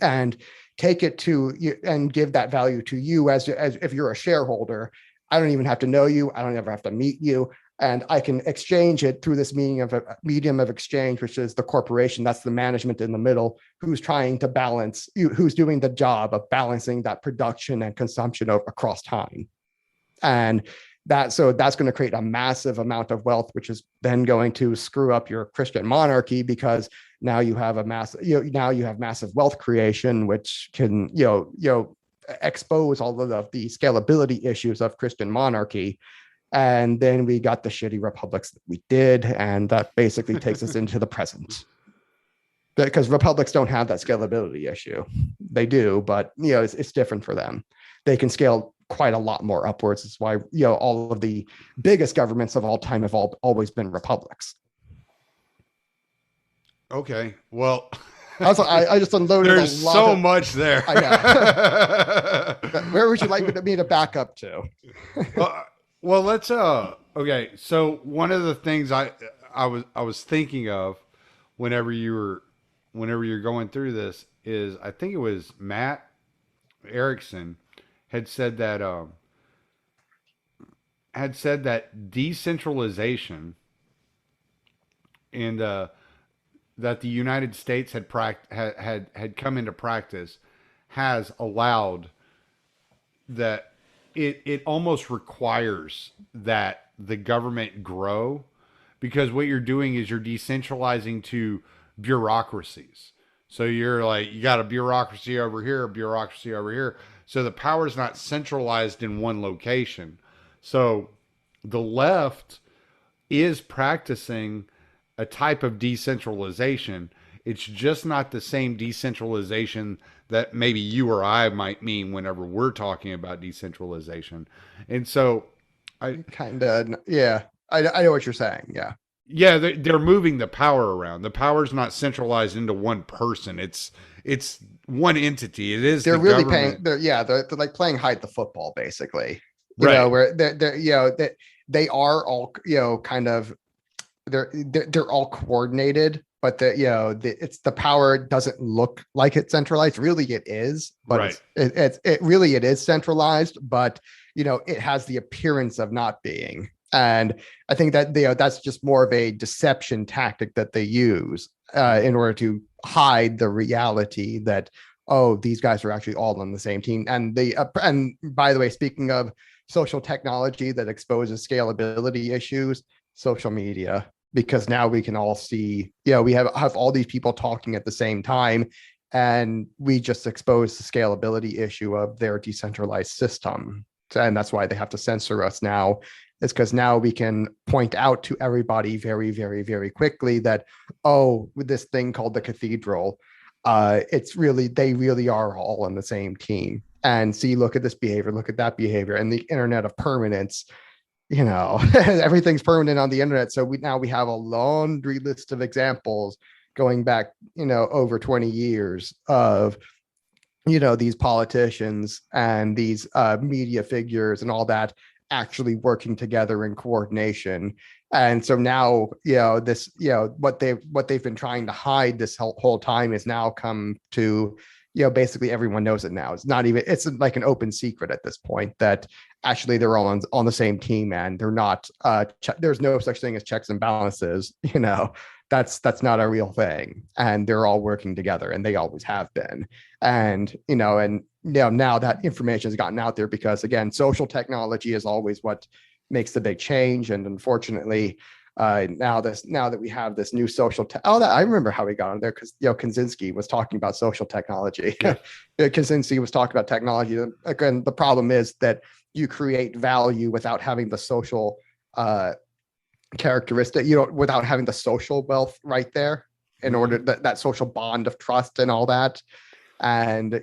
S3: and take it to you and give that value to you as if you're a shareholder. I don't even have to know you. I don't ever have to meet you. And I can exchange it through this medium of exchange, which is the corporation. That's the management in the middle, who's trying to balance, who's doing the job of balancing that production and consumption across time. And that's going to create a massive amount of wealth, which is then going to screw up your Christian monarchy, because now you have massive wealth creation, which can, expose all of the scalability issues of Christian monarchy. And then we got the shitty republics that we did, and that basically takes us into the present. Because republics don't have that scalability issue. They do, but it's different for them. They can scale quite a lot more upwards. That's why all of the biggest governments of all time have always been republics.
S2: Okay, well,
S3: I just unloaded.
S2: There's so much there.
S3: I know. Where would you like me to back up to?
S2: Well, let's okay. So one of the things I was thinking of whenever you're going through this is, I think it was Matt Erickson had said that decentralization and that the United States had come into practice has allowed that it almost requires that the government grow, because what you're doing is you're decentralizing to bureaucracies. So you're like, you got a bureaucracy over here, a bureaucracy over here. So the power is not centralized in one location. So the left is practicing a type of decentralization. It's just not the same decentralization that maybe you or I might mean whenever we're talking about decentralization. And so
S3: I kind of, yeah. I know what you're saying. Yeah.
S2: Yeah, they're moving the power around. The power's not centralized into one person. It's one entity. It is
S3: They're
S2: the
S3: really paying.
S2: government.
S3: They're like playing hide the football, basically.
S2: Right.
S3: Where they're they are all kind of they're all coordinated, but it's the power doesn't look like it's centralized. Really, it is, but
S2: Right.
S3: it really it is centralized, but it has the appearance of not being. And I think that that's just more of a deception tactic that they use in order to hide the reality that, oh, these guys are actually all on the same team. And and by the way, speaking of social technology that exposes scalability issues, social media, because now we can all see, we have all these people talking at the same time, and we just expose the scalability issue of their decentralized system. And that's why they have to censor us now, is because now we can point out to everybody very, very, very quickly that, oh, with this thing called the cathedral, they really are all on the same team. And see, look at this behavior, look at that behavior, and the internet of permanence, everything's permanent on the internet. So we have a laundry list of examples going back, over 20 years of, these politicians and these media figures and all that actually working together in coordination. And so now, this, what they've been trying to hide this whole time is now come to, basically everyone knows it now. It's like an open secret at this point that actually they're all on the same team, and they're not, there's no such thing as checks and balances, that's not a real thing. And they're all working together, and they always have been. And, now that information has gotten out there because, again, social technology is always what makes the big change. And unfortunately, now that we have this new I remember how we got on there, because Kaczynski was talking about social technology.
S2: Yeah.
S3: Kaczynski was talking about technology. Again, the problem is that you create value without having the social characteristic, without having the social wealth right there in order that social bond of trust and all that. And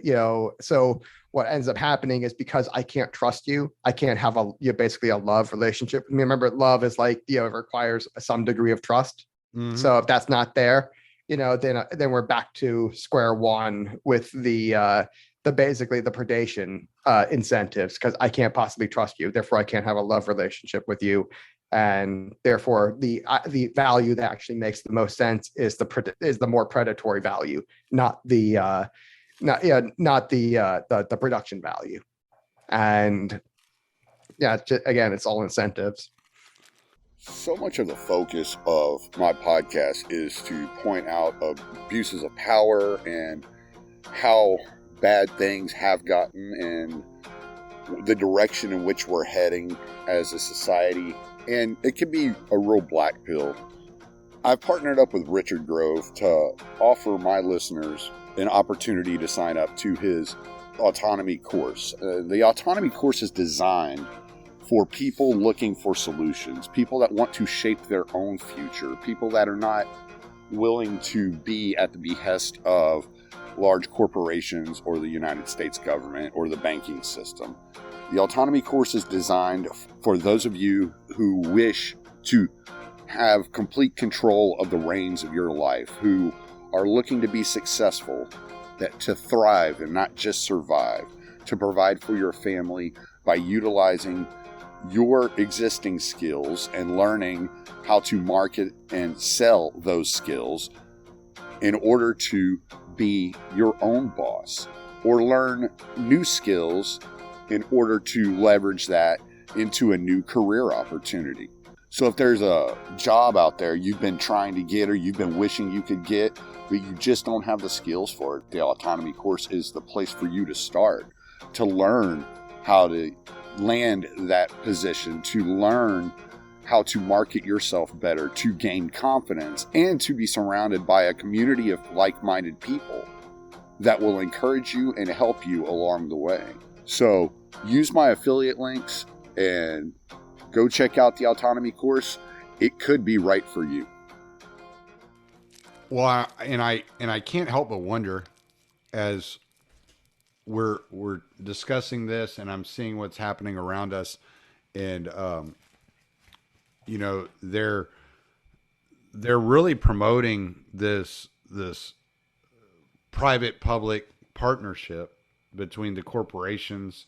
S3: so what ends up happening is, because I can't trust you, I can't have basically a love relationship. I mean, remember, love is like, it requires some degree of trust.
S2: Mm-hmm.
S3: So if that's not there, then we're back to square one with the basically the predation incentives, because I can't possibly trust you, therefore I can't have a love relationship with you. And therefore the value that actually makes the most sense is the more predatory value, not the production value. And again, it's all incentives.
S4: So much of the focus of my podcast is to point out abuses of power and how bad things have gotten and the direction in which we're heading as a society. And it can be a real black pill. I've partnered up with Richard Grove to offer my listeners an opportunity to sign up to his Autonomy Course. The Autonomy Course is designed for people looking for solutions, people that want to shape their own future, people that are not willing to be at the behest of large corporations or the United States government or the banking system. The Autonomy Course is designed for those of you who wish to have complete control of the reins of your life, who are looking to be successful, to thrive and not just survive, to provide for your family by utilizing your existing skills and learning how to market and sell those skills in order to be your own boss, or learn new skills in order to leverage that into a new career opportunity. So if there's a job out there you've been trying to get or you've been wishing you could get, but you just don't have the skills for it, the Autonomy Course is the place for you to start, to learn how to land that position, to learn how to market yourself better, to gain confidence, and to be surrounded by a community of like-minded people that will encourage you and help you along the way. So use my affiliate links and go check out the Autonomy Course. It could be right for you.
S2: Well, I can't help but wonder, as we're discussing this and I'm seeing what's happening around us, and you know, they're really promoting this private public partnership between the corporations.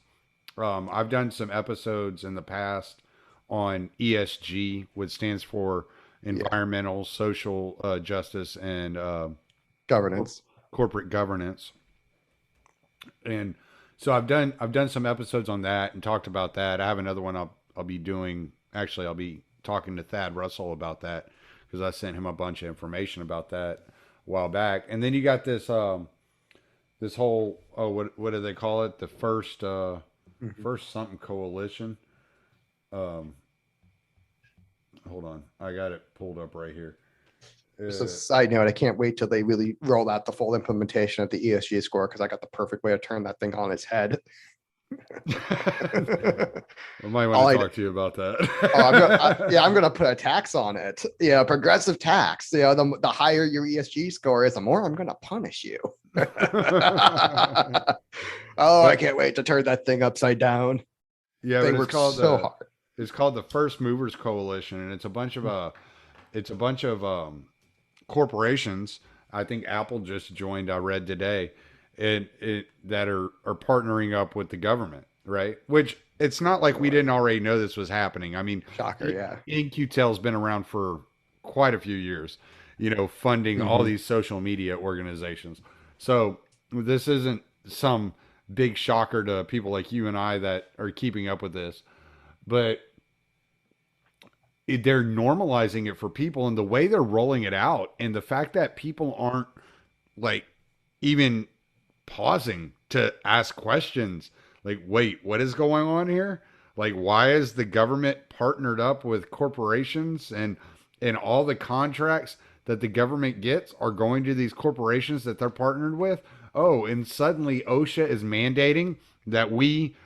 S2: I've done some episodes in the past on ESG, which stands for environmental, social justice, and
S3: Governance.
S2: corporate governance. And so I've done some episodes on that and talked about that. I have another one I'll be doing. Actually, I'll be talking to Thad Russell about that because I sent him a bunch of information about that a while back. And then you got this this whole what do they call it? The first first something coalition. Hold on, I got it pulled up right here.
S3: Just a side note, I can't wait till they really roll out the full implementation of the ESG score because I got the perfect way to turn that thing on its head.
S2: I might want to talk to you about that.
S3: I'm gonna put a tax on it. Yeah, progressive tax. You know, the higher your ESG score is, the more I'm gonna punish you. I can't wait to turn that thing upside down.
S2: Yeah,
S3: they
S2: but
S3: work so hard.
S2: It's called the First Movers Coalition, and it's a bunch of corporations. I think Apple just joined. I read today, that are partnering up with the government, right? Which it's not like we didn't already know this was happening. I mean,
S3: shocker, yeah.
S2: In-Q-Tel's been around for quite a few years, you know, funding all these social media organizations. So this isn't some big shocker to people like you and I that are keeping up with this, but they're normalizing it for people, and the way they're rolling it out, and the fact that people aren't like even pausing to ask questions like, wait, what is going on here? Like, why is the government partnered up with corporations, and all the contracts that the government gets are going to these corporations that they're partnered with? Oh, and suddenly OSHA is mandating that we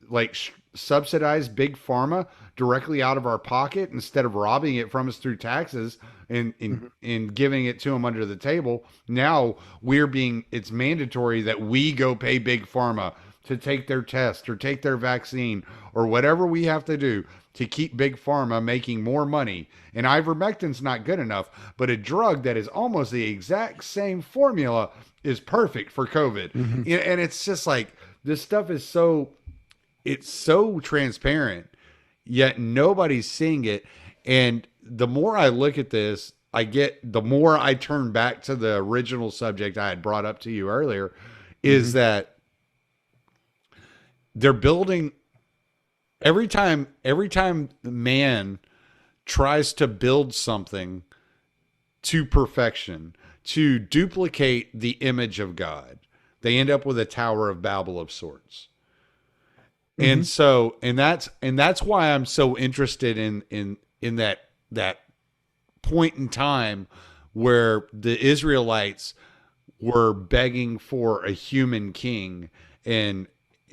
S2: like subsidize big pharma directly out of our pocket instead of robbing it from us through taxes and giving it to them under the table. Now it's mandatory that we go pay big pharma to take their test or take their vaccine or whatever we have to do to keep big pharma making more money. And ivermectin's not good enough, but a drug that is almost the exact same formula is perfect for COVID. And it's just like, this stuff is it's so transparent, yet nobody's seeing it. And the more I look at this, the more I turn back to the original subject I had brought up to you earlier, is that they're building every time man tries to build something to perfection, to duplicate the image of God, they end up with a Tower of Babel of sorts. And so, and that's why I'm so interested in that point in time where the Israelites were begging for a human king and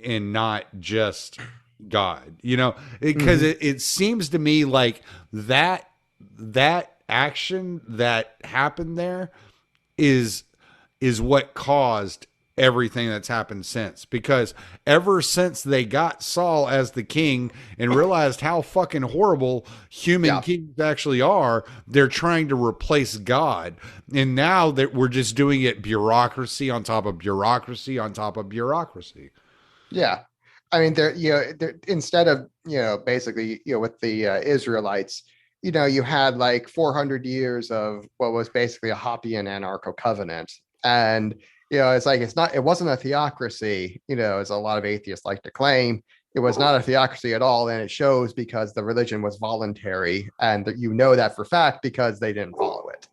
S2: not just God, you know, because it seems to me like that action that happened there is what caused everything that's happened since, because ever since they got Saul as the king and realized how fucking horrible human kings actually are, they're trying to replace God. And now that we're just doing it bureaucracy on top of bureaucracy on top of bureaucracy.
S3: Yeah. I mean, they're instead of, basically, with the Israelites, you had like 400 years of what was basically a Hoppian anarcho covenant. And it's like, it wasn't a theocracy, as a lot of atheists like to claim. It was not a theocracy at all. And it shows because the religion was voluntary. And that for fact, because they didn't follow it.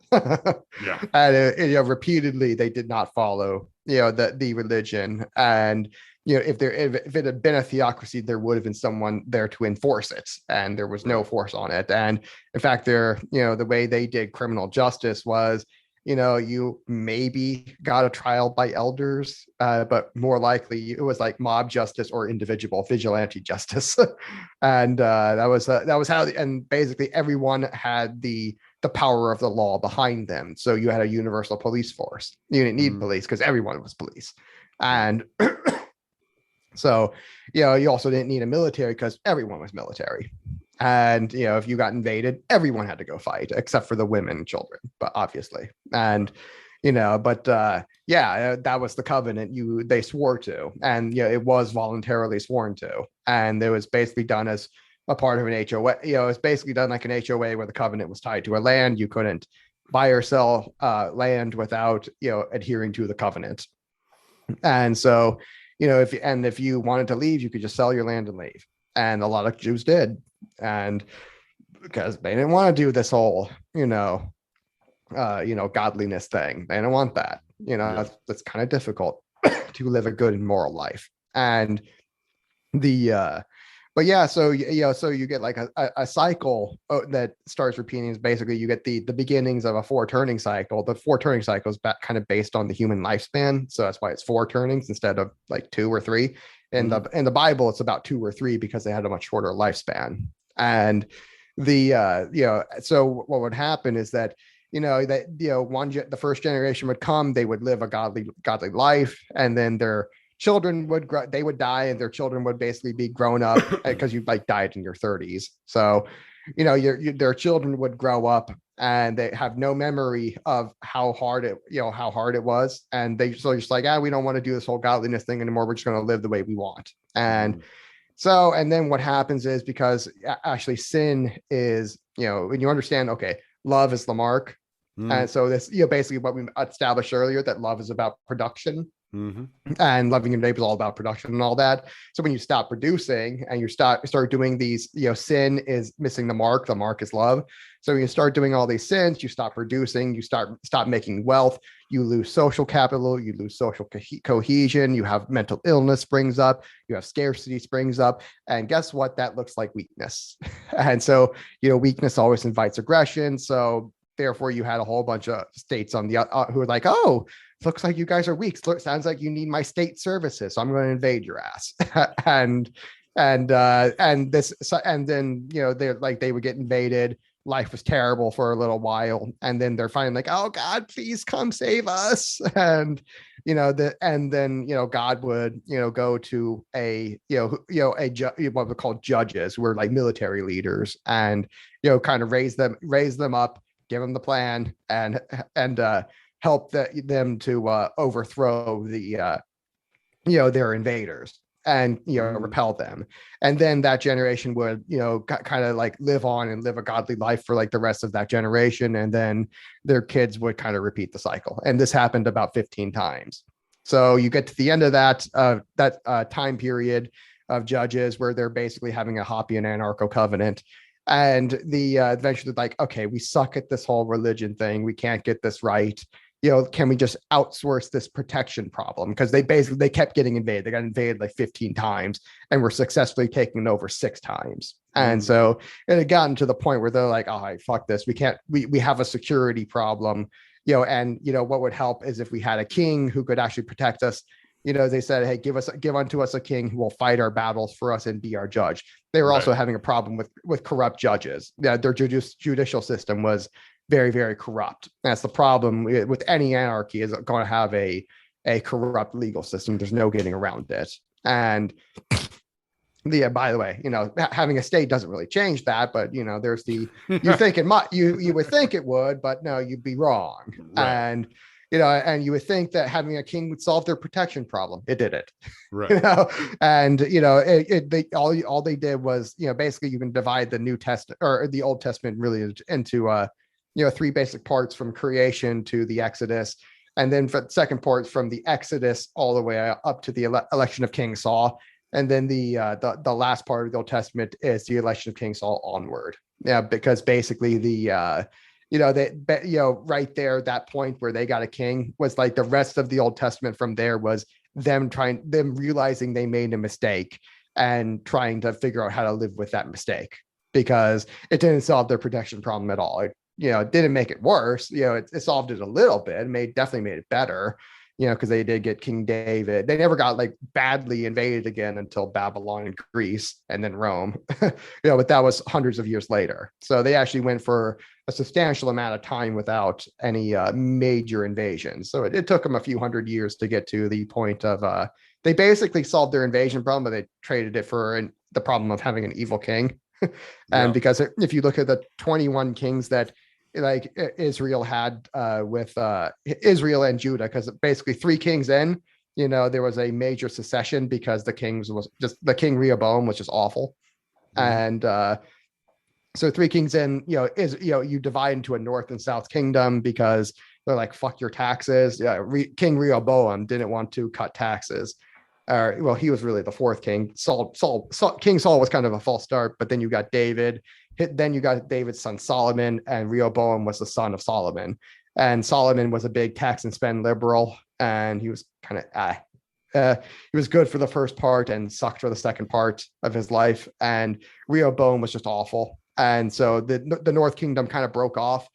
S3: And repeatedly, they did not follow, the religion. And, if it had been a theocracy, there would have been someone there to enforce it. And there was no force on it. And in fact, the way they did criminal justice was, you maybe got a trial by elders, but more likely it was like mob justice or individual vigilante justice. And that was how, and basically everyone had the power of the law behind them. So you had a universal police force. You didn't need police because everyone was police. And so, you also didn't need a military because everyone was military. And if you got invaded, everyone had to go fight except for the women and children, but obviously. And that was the covenant they swore to, and it was voluntarily sworn to, and it was basically done as a part of an HOA. It's basically done like an HOA where the covenant was tied to a land. You couldn't buy or sell land without adhering to the covenant. And so if you wanted to leave, you could just sell your land and leave. And a lot of Jews did, and because they didn't want to do this whole godliness thing. They don't want that. That's kind of difficult to live a good and moral life. And so you get like a cycle that starts repeating. Is basically you get the beginnings of a 4 turning cycle. The 4 turning cycle is kind of based on the human lifespan, so that's why it's 4 turnings instead of like 2 or 3. In the Bible, it's about 2 or 3 because they had a much shorter lifespan. And so what would happen is that the first generation would come, they would live a godly life, and then their children would they would die, and their children would basically be grown up because you like died in your 30s. So their children would grow up and they have no memory of how hard it was, and they just like, we don't want to do this whole godliness thing anymore, we're just going to live the way we want. And so, and then what happens is, because actually sin is, when you understand, okay, love is the mark. And so this, basically what we established earlier, that love is about production. And loving your neighbor is all about production and all that. So when you stop producing and you start doing these, sin is missing the mark. The mark is love. So when you start doing all these sins, you stop producing, you stop making wealth, you lose social capital, you lose social cohesion, you have mental illness springs up, you have scarcity springs up, and guess what? That looks like weakness. And so weakness always invites aggression. So therefore, you had a whole bunch of states on the who were like, oh, looks like you guys are weak. Sounds like you need my state services, so I'm going to invade your ass. and then they would get invaded. Life was terrible for a little while, and then they're finally like, oh God, please come save us. And then God would go to what we call judges, who were like military leaders, and kind of raise them up, give them the plan, and help them to overthrow their invaders and repel them. And then that generation would kind of like live on and live a godly life for like the rest of that generation, and then their kids would kind of repeat the cycle. And this happened about 15 times. So you get to the end of that time period of judges, where they're basically having a Hoppian anarcho covenant. And eventually like, okay, we suck at this whole religion thing. We can't get this right. Can we just outsource this protection problem? Because they kept getting invaded. They got invaded like 15 times and were successfully taken over 6 times. And so it had gotten to the point where they're like, oh, fuck this. We have a security problem, and what would help is if we had a king who could actually protect us. They said, hey, give unto us a king who will fight our battles for us and be our judge. They were also having a problem with corrupt judges. Their judicial system was very, very corrupt. That's the problem with any anarchy, is going to have a corrupt legal system. There's no getting around it. And by the way, having a state doesn't really change that, but there's you think you would think it would, but no, you'd be wrong. Right. And you would think that having a king would solve their protection problem. It didn't. Right. And all they did was, basically you can divide the New Testament or the Old Testament really into 3 basic parts, from creation to the Exodus, and then for the second part from the Exodus all the way up to the election of King Saul, and then the last part of the Old Testament is the election of King Saul onward. Yeah, because basically right there, that point where they got a king was like the rest of the Old Testament from there was them realizing they made a mistake and trying to figure out how to live with that mistake, because it didn't solve their protection problem at all. It didn't make it worse. It solved it a little bit. Definitely made it better, because they did get King David. They never got like badly invaded again until Babylon and Greece and then Rome, but that was hundreds of years later. So they actually went for a substantial amount of time without any major invasions. So it took them a few hundred years to get to the point of they basically solved their invasion problem, but they traded it for the problem of having an evil king. And because if you look at the 21 kings that like Israel had with Israel and Judah, because basically 3 kings in, there was a major secession because the king Rehoboam was just awful. And so 3 kings in, you divide into a north and south kingdom because they're like, fuck your taxes. King Rehoboam didn't want to cut taxes. Well, he was really the 4th king. King Saul was kind of a false start, but then you got David. Then you got David's son Solomon, and Rehoboam was the son of Solomon. And Solomon was a big tax and spend liberal, and he was kind of he was good for the first part and sucked for the second part of his life. And Rehoboam was just awful. And so the North Kingdom kind of broke off.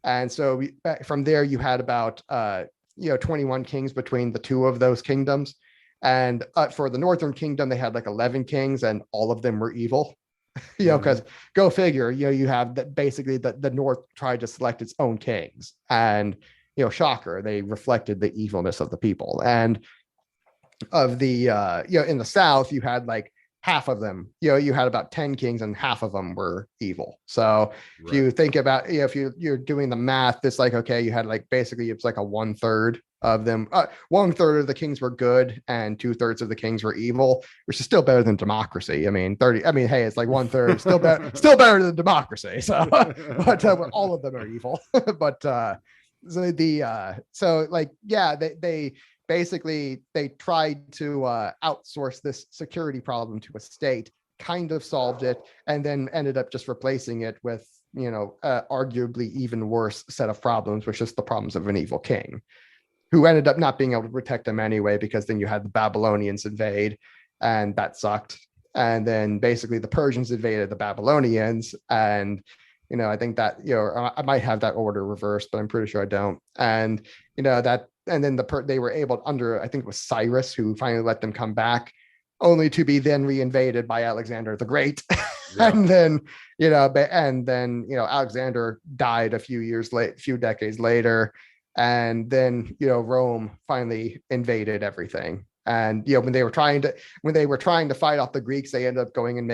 S3: And so from there, you had about 21 kings between the 2 of those kingdoms. And for the Northern Kingdom, they had like 11 kings, and all of them were evil. Because go figure, you have that basically the North tried to select its own kings, and shocker, they reflected the evilness of the people. And of the in the South, you had like half of them, you had about 10 kings, and half of them were evil. So if you think about, if you're doing the math, it's like, okay, you had like basically it's like a 1/3 of them, 1/3 of the kings were good and 2/3 of the kings were evil, which is still better than democracy. Hey, it's like 1/3 still better than democracy. So but all of them are evil. But they basically they tried to outsource this security problem to a state, kind of solved it, and then ended up just replacing it with arguably even worse set of problems, which is the problems of an evil king, who ended up not being able to protect them anyway, because then you had the Babylonians invade, and that sucked. And then basically the Persians invaded the Babylonians, and I think that I might have that order reversed, but I'm pretty sure I don't. And and then they were able under, I think it was Cyrus, who finally let them come back, only to be then reinvaded by Alexander the Great. And then Alexander died a few decades later. And then Rome finally invaded everything. And when they were trying to fight off the Greeks, they ended up going and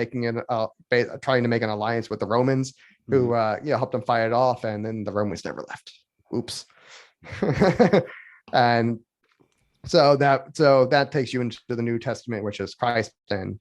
S3: trying to make an alliance with the Romans, who helped them fight it off. And then the Romans never left. Oops. And so that takes you into the New Testament, which is Christ. And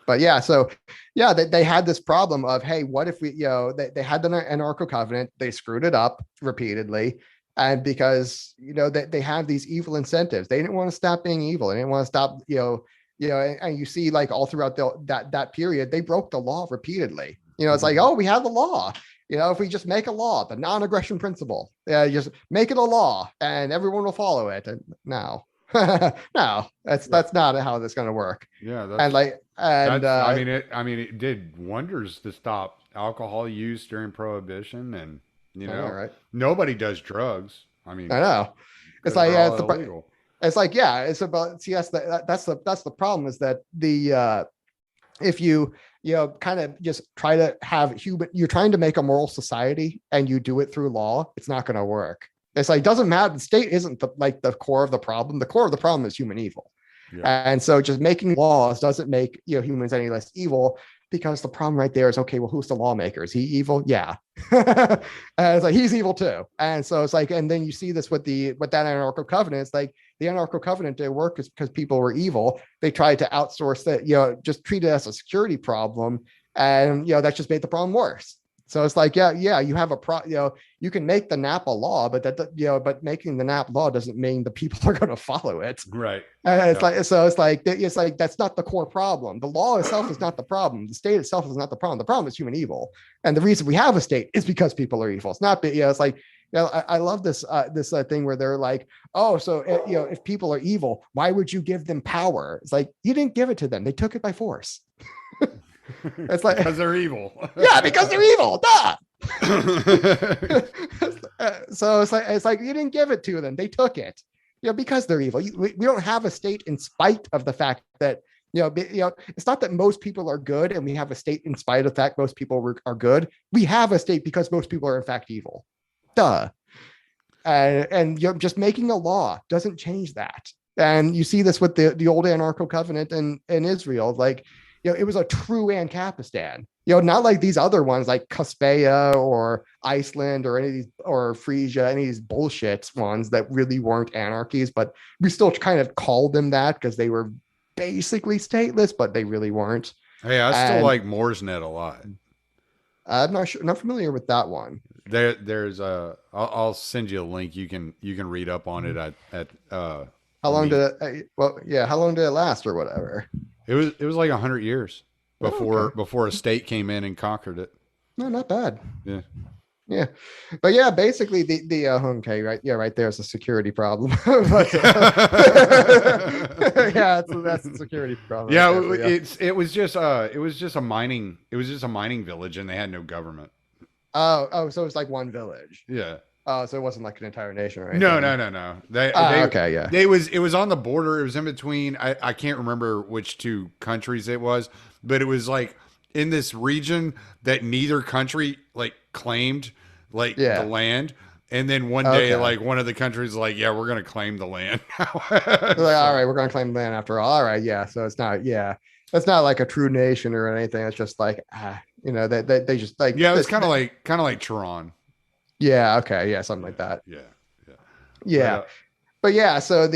S3: they had this problem of, hey, what if we they had the anarcho covenant, they screwed it up repeatedly. And because they have these evil incentives, they didn't want to stop being evil. They didn't want to stop, and you see like all throughout that period, they broke the law repeatedly. It's like, oh, we have the law. If we just make a law, the non-aggression principle, just make it a law and everyone will follow it. And no, that's not how that's going to work.
S2: Yeah.
S3: It
S2: did wonders to stop alcohol use during Prohibition, and
S3: right.
S2: Nobody does drugs. I
S3: know. It's like, it's like, it's about, that's the problem, is that if you kind of just try to have you're trying to make a moral society and you do it through law, it's not going to work. It's like, doesn't matter. The state isn't the core of the problem. The core of the problem is human evil. Yeah. And so just making laws doesn't make humans any less evil, because the problem right there is, okay, well, who's the lawmaker? Is he evil? Yeah. And it's like, he's evil too. And so it's like, and then you see this with that anarcho covenant. It's like the anarcho covenant didn't work because people were evil. They tried to outsource that, just treat it as a security problem. And, that just made the problem worse. So it's like, you have you can make the NAP a law, but but making the NAP law doesn't mean the people are going to follow it.
S2: Right.
S3: And it's like, that's not the core problem. The law itself is not the problem. The state itself is not the problem. The problem is human evil. And the reason we have a state is because people are evil. It's not, it's like, I love this thing where they're like, oh, so if people are evil, why would you give them power? It's like, you didn't give it to them. They took it by force. It's like,
S2: because they're evil.
S3: Yeah, because they're evil. Duh. So it's like you didn't give it to them. They took it. Because they're evil. We don't have a state in spite of the fact that it's not that most people are good and we have a state in spite of the fact most people are good. We have a state because most people are in fact evil. Duh. And just making a law doesn't change that. And you see this with the old anarcho covenant in Israel. Like, it was a true Ancapistan. Not like these other ones like Cuspea or Iceland or any of these, or Frisia, any of these bullshit ones that really weren't anarchies, but we still kind of called them that because they were basically stateless, but they really weren't.
S2: Hey, I still like Mooresnet a lot.
S3: I'm not familiar with that one.
S2: There's I'll send you a link. You can read up on it at
S3: how long did it last or whatever?
S2: It was like 100 years before a state came in and conquered it.
S3: No, not bad.
S2: Yeah.
S3: But yeah, basically the okay, right. Yeah, right. There's a security problem. But, yeah, that's a security problem.
S2: Yeah, it was just a mining village, and they had no government.
S3: Oh, so it's like one village.
S2: Yeah.
S3: Oh, so it wasn't like an entire nation, right?
S2: No.
S3: Okay, yeah.
S2: It was on the border. It was in between. I can't remember which two countries it was, but it was like in this region that neither country like claimed the land. And then one day, like one of the countries, like, yeah, we're going to claim the land.
S3: Like, all right, we're going to claim the land after all. All right, yeah. So it's not, it's not like a true nation or anything. It's just like, they just like,
S2: yeah, it's kind of like Tehran.
S3: Yeah. Okay. Yeah. Something like that.
S2: Yeah.
S3: But yeah. So it's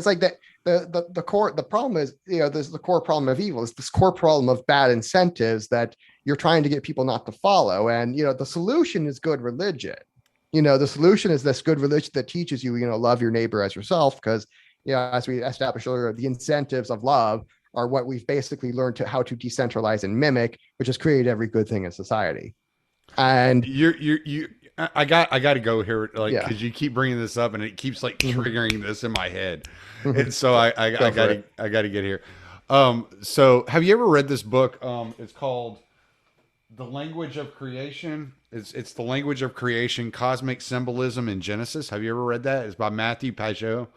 S3: like that. The problem is, there's the core problem of evil. It's this core problem of bad incentives that you're trying to get people not to follow. And, the solution is good religion. The solution is this good religion that teaches you, love your neighbor as yourself. Because, as we established earlier, the incentives of love are what we've basically learned how to decentralize and mimic, which has created every good thing in society. And
S2: I got to go here, because you keep bringing this up and it keeps like triggering this in my head. And so I got to get here. So have you ever read this book? It's called The Language of Creation. It's The Language of Creation, Cosmic Symbolism in Genesis. Have you ever read that? It's by Matthew Pajot.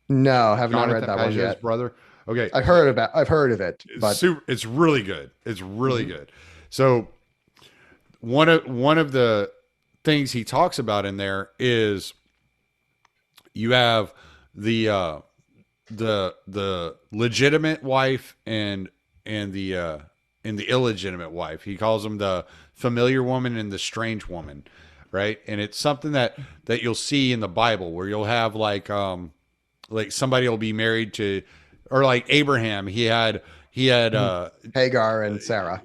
S3: No, have not read that one yet.
S2: Brother. Okay.
S3: I've heard of it, but
S2: it's really good. It's really good. So one of the things he talks about in there is you have the legitimate wife and the illegitimate wife. He calls them the familiar woman and the strange woman, right? And it's something that you'll see in the Bible where you'll have like somebody will be married to, or like Abraham, he had
S3: Hagar and Sarah.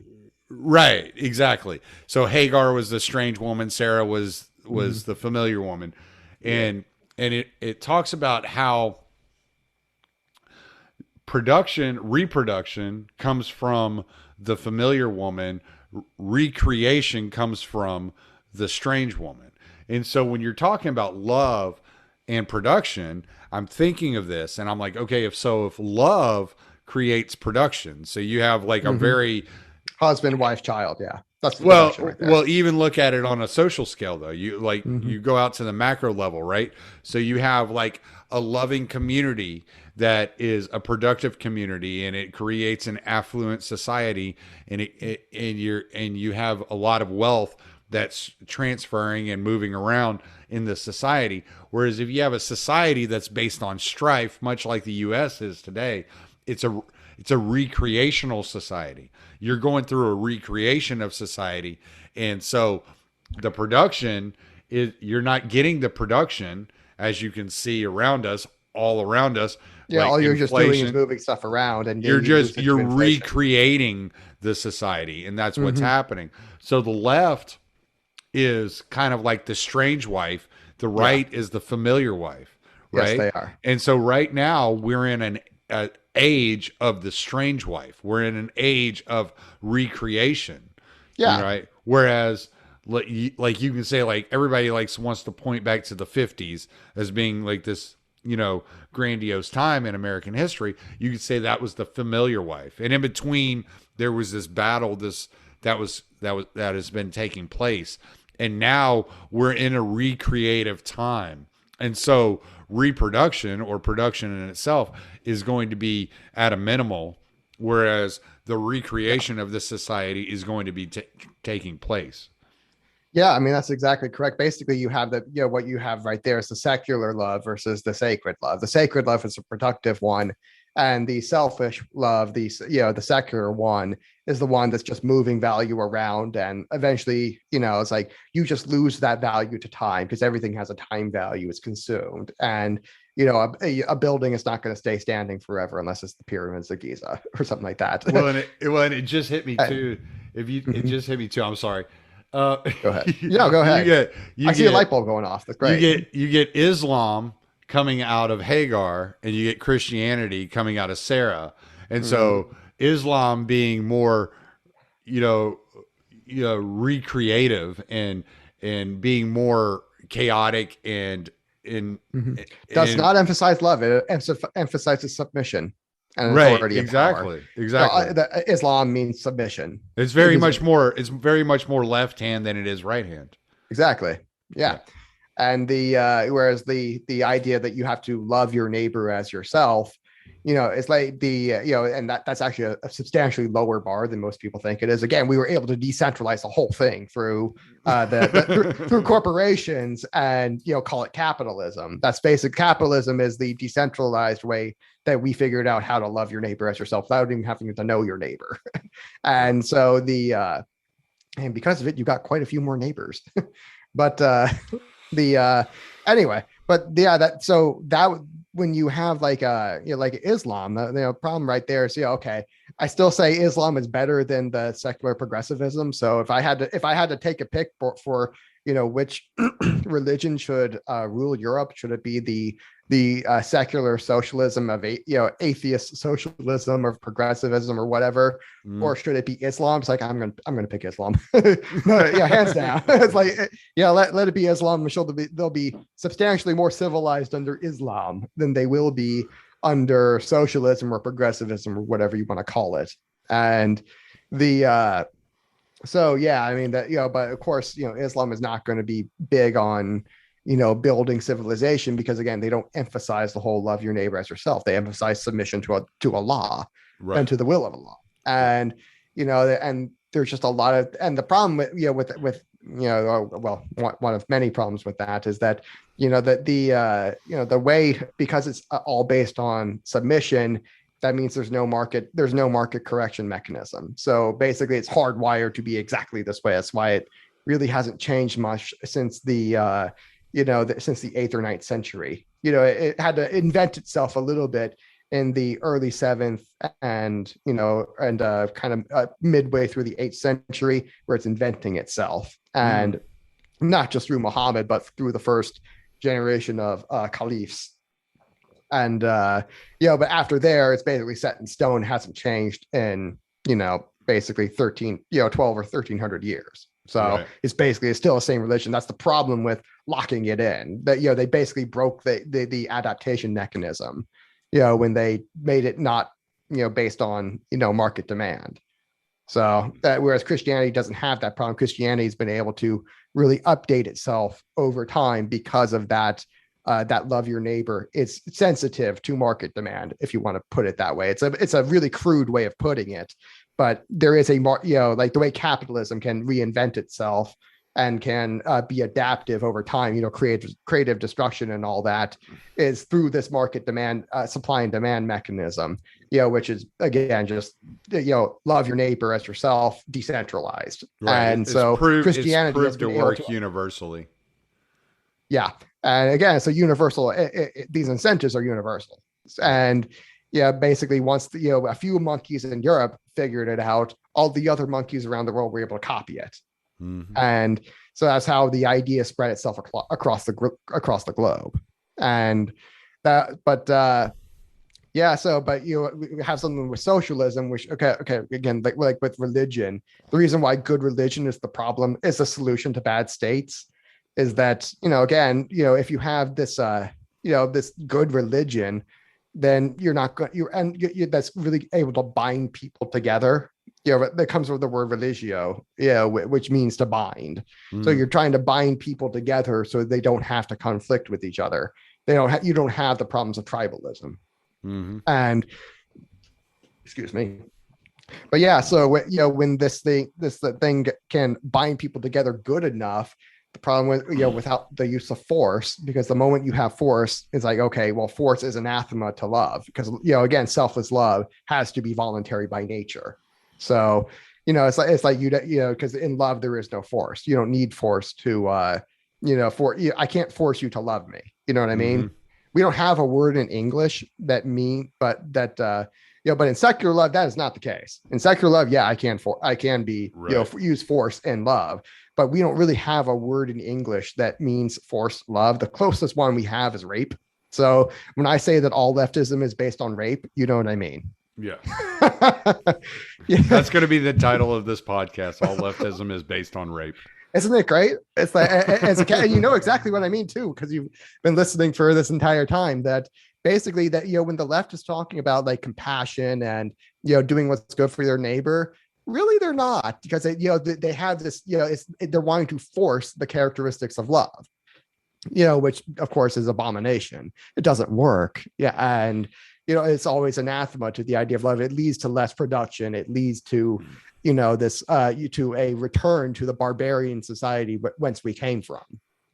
S2: Right, exactly. So Hagar was the strange woman, Sarah was the familiar woman. And it talks about how reproduction comes from the familiar woman, recreation comes from the strange woman. And so when you're talking about love and production, I'm thinking of this and I'm like, okay, if love creates production, so you have like a very
S3: husband, wife, child. Yeah. That's
S2: well, even look at it on a social scale though. You like, you go out to the macro level, right? So you have like a loving community that is a productive community and it creates an affluent society, and you have a lot of wealth that's transferring and moving around in the society. Whereas if you have a society that's based on strife, much like the US is today, it's a recreational society. You're going through a recreation of society. And so the production is, you're not getting the production as you can see around us, all around us.
S3: Yeah, like all you're just doing is moving stuff around, and
S2: you're recreating the society, and that's what's happening. So the left is kind of like the strange wife. The right is the familiar wife, right?
S3: Yes, they are.
S2: And so right now we're in an age of the strange wife. We're in an age of recreation.
S3: Yeah.
S2: Right. Whereas like you can say like everybody wants to point back to the 50s as being like this, grandiose time in American history. You could say that was the familiar wife. And in between there was this battle, that has been taking place. And now we're in a recreative time. And so reproduction or production in itself is going to be at a minimal, whereas the recreation of this society is going to be taking place.
S3: Yeah, I mean, that's exactly correct. Basically, you have what you have right there is the secular love versus the sacred love. The sacred love is a productive one. And the selfish love, the secular one, is the one that's just moving value around, and eventually, it's like you just lose that value to time because everything has a time value. It's consumed, and a building is not going to stay standing forever unless it's the pyramids of Giza or something like that.
S2: Well, and it just hit me too. It just hit me too. I'm sorry.
S3: Go ahead. Yeah, go ahead. I see a light bulb going off. That's great.
S2: You get Islam coming out of Hagar, and you get Christianity coming out of Sarah. And so Islam being more, recreative and being more chaotic and
S3: does not emphasize love. It emphasizes submission and authority.
S2: Exactly.
S3: Islam means submission.
S2: It's very much more left hand than it is right hand.
S3: Exactly. Yeah. And whereas the idea that you have to love your neighbor as yourself, it's like and that's actually a substantially lower bar than most people think it is. Again, we were able to decentralize the whole thing through through corporations and call it capitalism. That's basic. Capitalism is the decentralized way that we figured out how to love your neighbor as yourself without even having to know your neighbor. And so and because of it, you got quite a few more neighbors. But anyway, but yeah, that when you have like Islam, the problem right there is, okay, I still say Islam is better than the secular progressivism. So if I had to take a pick for which religion should rule Europe, should it be the secular socialism of atheist socialism or progressivism or whatever, or should it be Islam? It's like I'm gonna pick Islam. Yeah, hands down. It's like let it be Islam. They'll be substantially more civilized under Islam than they will be under socialism or progressivism or whatever you want to call it. And so yeah, I mean that but of course Islam is not going to be big on building civilization, because again, they don't emphasize the whole love your neighbor as yourself. They emphasize submission to Allah and to the will of Allah. And and there's just a lot of, and the problem with one of many problems with that is that that the way, because it's all based on submission, that means there's no market correction mechanism. So basically it's hardwired to be exactly this way. That's why it really hasn't changed much since the since the 8th or 9th century. It had to invent itself a little bit in the early 7th and kind of midway through the 8th century, where it's inventing itself, and not just through Muhammad, but through the first generation of caliphs. And but after there, it's basically set in stone, hasn't changed in basically 12 or 1300 years. So it's still the same religion. That's the problem with locking it in. That they basically broke the adaptation mechanism, when they made it not based on market demand. So whereas Christianity doesn't have that problem. Christianity has been able to really update itself over time because of that. That love your neighbor. It's sensitive to market demand, if you want to put it that way. It's a really crude way of putting it. But there is like the way capitalism can reinvent itself and can be adaptive over time, creative destruction and all that is through this market demand, supply and demand mechanism, which is again, just, love your neighbor as yourself, decentralized. Right. And so Christianity
S2: is proved to work universally.
S3: Yeah. And again, it's a universal, these incentives are universal. And basically once a few monkeys in Europe figured it out, all the other monkeys around the world were able to copy it. Mm-hmm. And so that's how the idea spread itself across the globe. And that, but we have something with socialism, which again, like with religion, the reason why good religion is the problem, is the solution to bad states, is that again, if you have this this good religion, then you're not going, that's really able to bind people together. That comes with the word religio, which means to bind. So you're trying to bind people together so they don't have to conflict with each other. You don't have the problems of tribalism. And excuse me. But so when this thing can bind people together good enough, The problem with, without the use of force, because the moment you have force, it's like, okay, well, force is anathema to love, because, again, selfless love has to be voluntary by nature. So, it's like because in love there is no force. You don't need force to, I can't force you to love me. You know what I mean? We don't have a word in English but in secular love, that is not the case. In secular love, yeah, I can be,
S2: right.
S3: Use force in love, but we don't really have a word in English that means forced love. The closest one we have is rape. So when I say that all leftism is based on rape, you know what I mean?
S2: Yeah.
S3: Yeah.
S2: That's going to be the title of this podcast. All leftism is based on rape.
S3: Isn't it great? It's like, and you know exactly what I mean too, because you've been listening for this entire time, that basically that, when the left is talking about like compassion and, doing what's good for their neighbor, really they're not, because they have this, they're wanting to force the characteristics of love, which of course is abomination. It doesn't work. Yeah. And, it's always anathema to the idea of love. It leads to less production. It leads to, this to a return to the barbarian society whence we came from.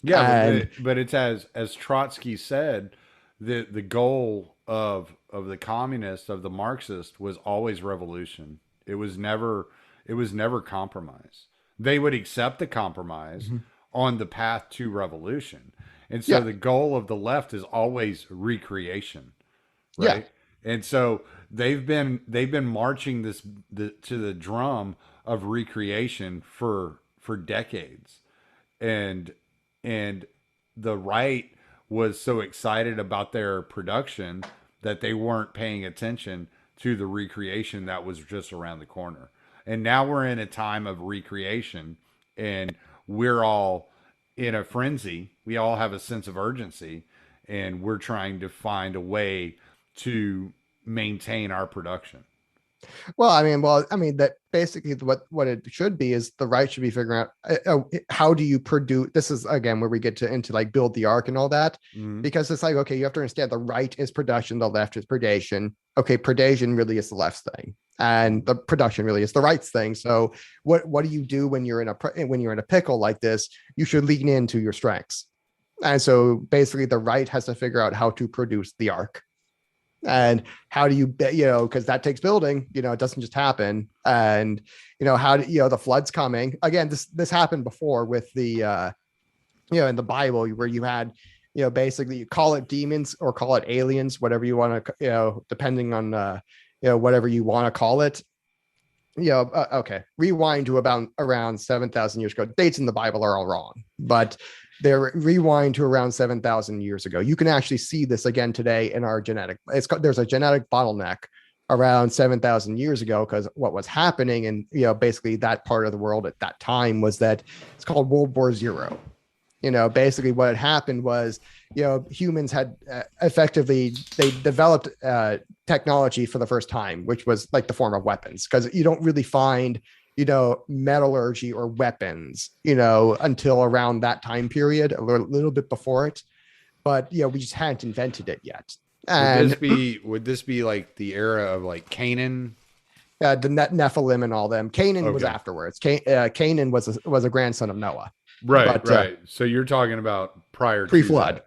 S2: Yeah, but it's as Trotsky said, the goal of the communist, of the Marxist, was always revolution. It was never compromise. They would accept the compromise on the path to revolution. And so the goal of the left is always recreation. Right. Yeah. And so they've been marching to the drum of recreation for decades. And the right was so excited about their production that they weren't paying attention to the recreation that was just around the corner. And now we're in a time of recreation, and we're all in a frenzy. We all have a sense of urgency, and we're trying to find a way to maintain our production.
S3: Well, I mean that basically what it should be is the right should be figuring out how do you produce. This is again where we get into like build the arc and all that, because it's like, okay, you have to understand the right is production, the left is predation. Okay, predation really is the left's thing, and the production really is the right's thing. So what do you do when you're in a pickle like this? You should lean into your strengths, and so basically the right has to figure out how to produce the arc. And how do you because that takes building, it doesn't just happen. And how do the flood's coming again? This happened before with the in the Bible, where you had basically, you call it demons or call it aliens, whatever you want to depending on whatever you want to call it. Okay, rewind to about around 7,000 years ago. Dates in the Bible are all wrong, but they're rewind to around 7,000 years ago. You can actually see this again today in our genetic. There's a genetic bottleneck around 7,000 years ago, because what was happening in basically that part of the world at that time was that it's called World War Zero. Basically what had happened was humans had effectively, they developed technology for the first time, which was like the form of weapons, because you don't really find metallurgy or weapons, until around that time period, a little bit before it. But, we just hadn't invented it yet. And
S2: would this be like the era of like Canaan?
S3: The Nephilim and all them. Canaan was afterwards. Canaan was a grandson of Noah.
S2: Right, right. So you're talking about pre-flood,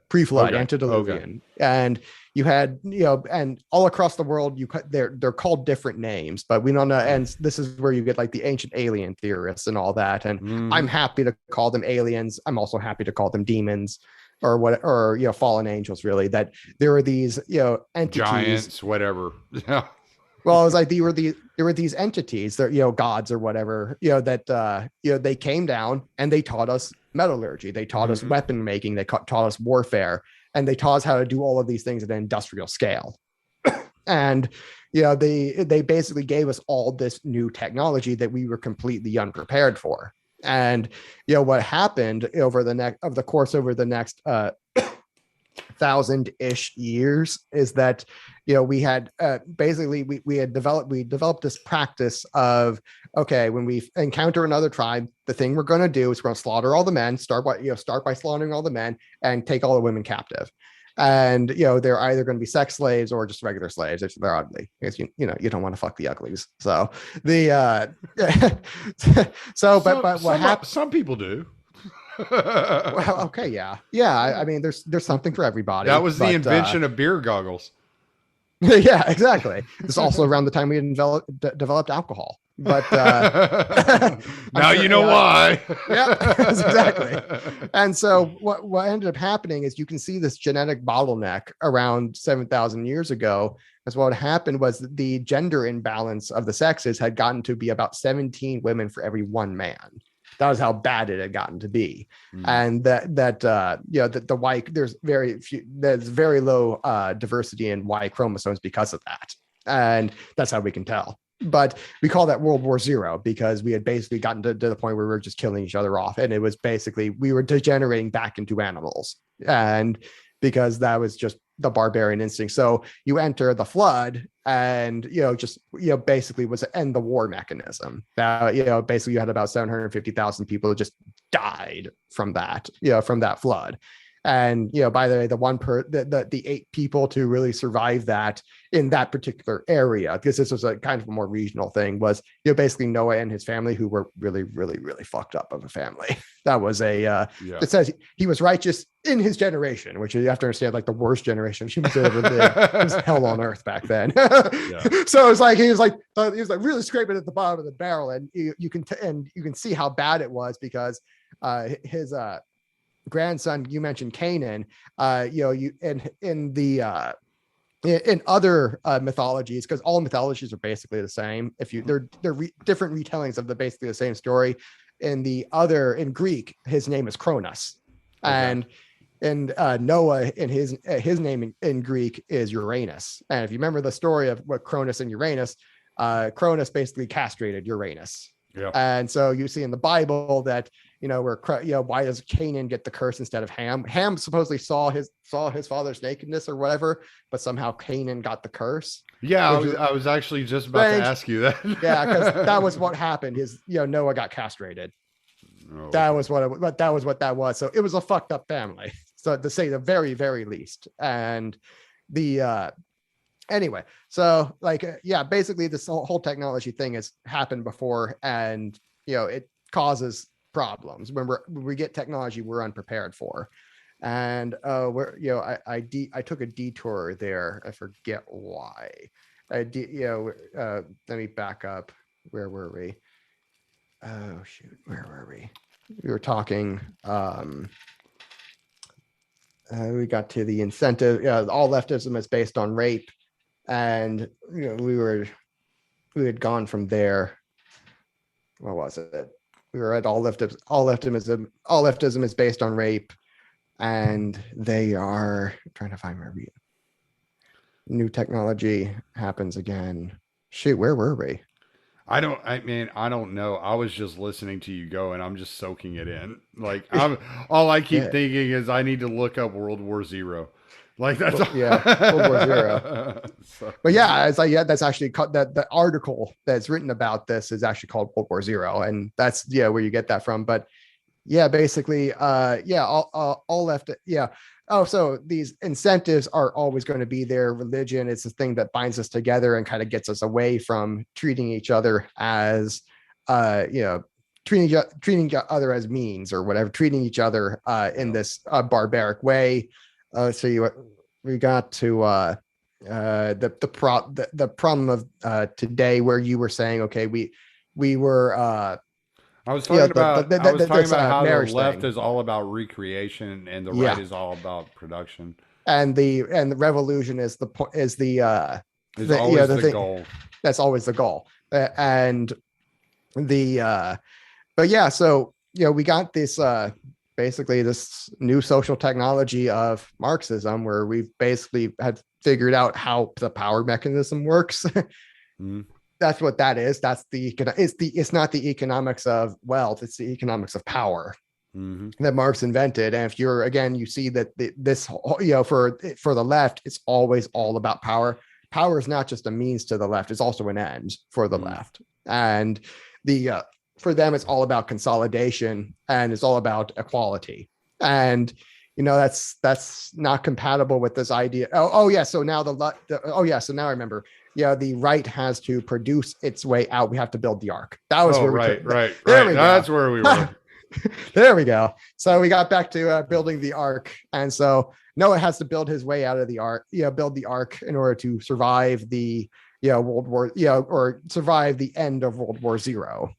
S3: antediluvian. And you had, and all across the world, they're called different names, but we don't know. And this is where you get like the ancient alien theorists and all that. And I'm happy to call them aliens. I'm also happy to call them demons or fallen angels, really, that there are these, entities,
S2: giants, whatever. Yeah.
S3: Well, it was like there were these entities, that gods or whatever, that they came down and they taught us metallurgy, they taught us weapon making, they taught us warfare, and they taught us how to do all of these things at an industrial scale. And they basically gave us all this new technology that we were completely unprepared for. And what happened over the next 1,000-ish years is that we had basically we developed this practice of, okay, when we encounter another tribe, the thing we're going to do is we're going to slaughter all the men, start by slaughtering all the men and take all the women captive. And they're either going to be sex slaves or just regular slaves if they're ugly, because you don't want to fuck the uglies. So but what happened?
S2: Some people do.
S3: Well, okay, yeah. I mean, there's something for everybody.
S2: That was the
S3: but,
S2: invention of beer goggles.
S3: yeah, exactly. This is also around the time we developed alcohol. But
S2: now
S3: sure,
S2: you know why.
S3: Yeah, exactly. And so what ended up happening is you can see this genetic bottleneck around 7,000 years ago. As what happened was that the gender imbalance of the sexes had gotten to be about 17 women for every one man. That was how bad it had gotten to be. And the Y, there's very low diversity in Y chromosomes because of that. And that's how we can tell. But we call that World War Zero because we had basically gotten to the point where we were just killing each other off. And it was basically, we were degenerating back into animals. And because that was just the barbarian instinct. So you enter the flood and, basically was to end the war mechanism. Basically you had about 750,000 people who just died from that, from that flood. And, by the way, the 8 people to really survive that in that particular area, because this was a kind of a more regional thing, was, basically Noah and his family, who were really, really, really fucked up of a family. That was it says he was righteous in his generation, which you have to understand, like the worst generation of humans ever lived. It was hell on earth back then. So it's like, he was like really scraping at the bottom of the barrel. And you can see how bad it was because his grandson, you mentioned Canaan, in other mythologies, because all mythologies are basically the same. They're different retellings of basically the same story. In Greek, his name is Cronus, and Noah, in his name in Greek is Uranus. And if you remember the story of what Cronus and Uranus, Cronus basically castrated Uranus. Yeah. And so you see in the Bible that, why does Canaan get the curse instead of Ham? Ham supposedly saw his father's nakedness or whatever, but somehow Canaan got the curse.
S2: Yeah, I was actually just about to ask you that.
S3: Yeah, because that was what happened. Noah got castrated. Oh. That was what that was. So it was a fucked up family, so to say the very, very least. And anyway, so basically this whole technology thing has happened before, and it causes problems when we get technology we're unprepared for. And I took a detour there. I forget why. Let me back up. Where were we? Oh shoot, where were we? We were talking. We got to the incentive. All leftism is based on rape, and we had gone from there. What was it? We were at all leftism is based on rape, and they are trying to find where new technology happens again. Shoot, where were we?
S2: I don't know. I was just listening to you go, and I'm just soaking it in. Like all I keep thinking is I need to look up World War Zero. Like that's
S3: World War Zero. But it's like that's actually the article that's written about this is actually called World War Zero, and that's where you get that from. But basically all left. Oh, so these incentives are always going to be there. Religion is the thing that binds us together and kind of gets us away from treating each other as treating each other as means or whatever, treating each other in this barbaric way. We got to the problem of today, where you were saying, okay, we were
S2: I was talking about how the left
S3: thing
S2: is all about recreation and the right is all about production.
S3: And the revolution is always
S2: the goal.
S3: That's always the goal. And so we got this basically this new social technology of Marxism, where we've basically had figured out how the power mechanism works. Mm. That's what that is. It's not the economics of wealth. It's the economics of power that Marx invented. And if you see that this, for the left, it's always all about power. Power is not just a means to the left. It's also an end for the left. And for them, it's all about consolidation, and it's all about equality. And that's not compatible with this idea. So now so now I remember. The right has to produce its way out. We have to build the ark. That was
S2: right. That's where we were.
S3: There we go. So we got back to building the ark, and so Noah has to build his way out of the ark. Build the ark in order to survive the World War, or survive the end of World War Zero,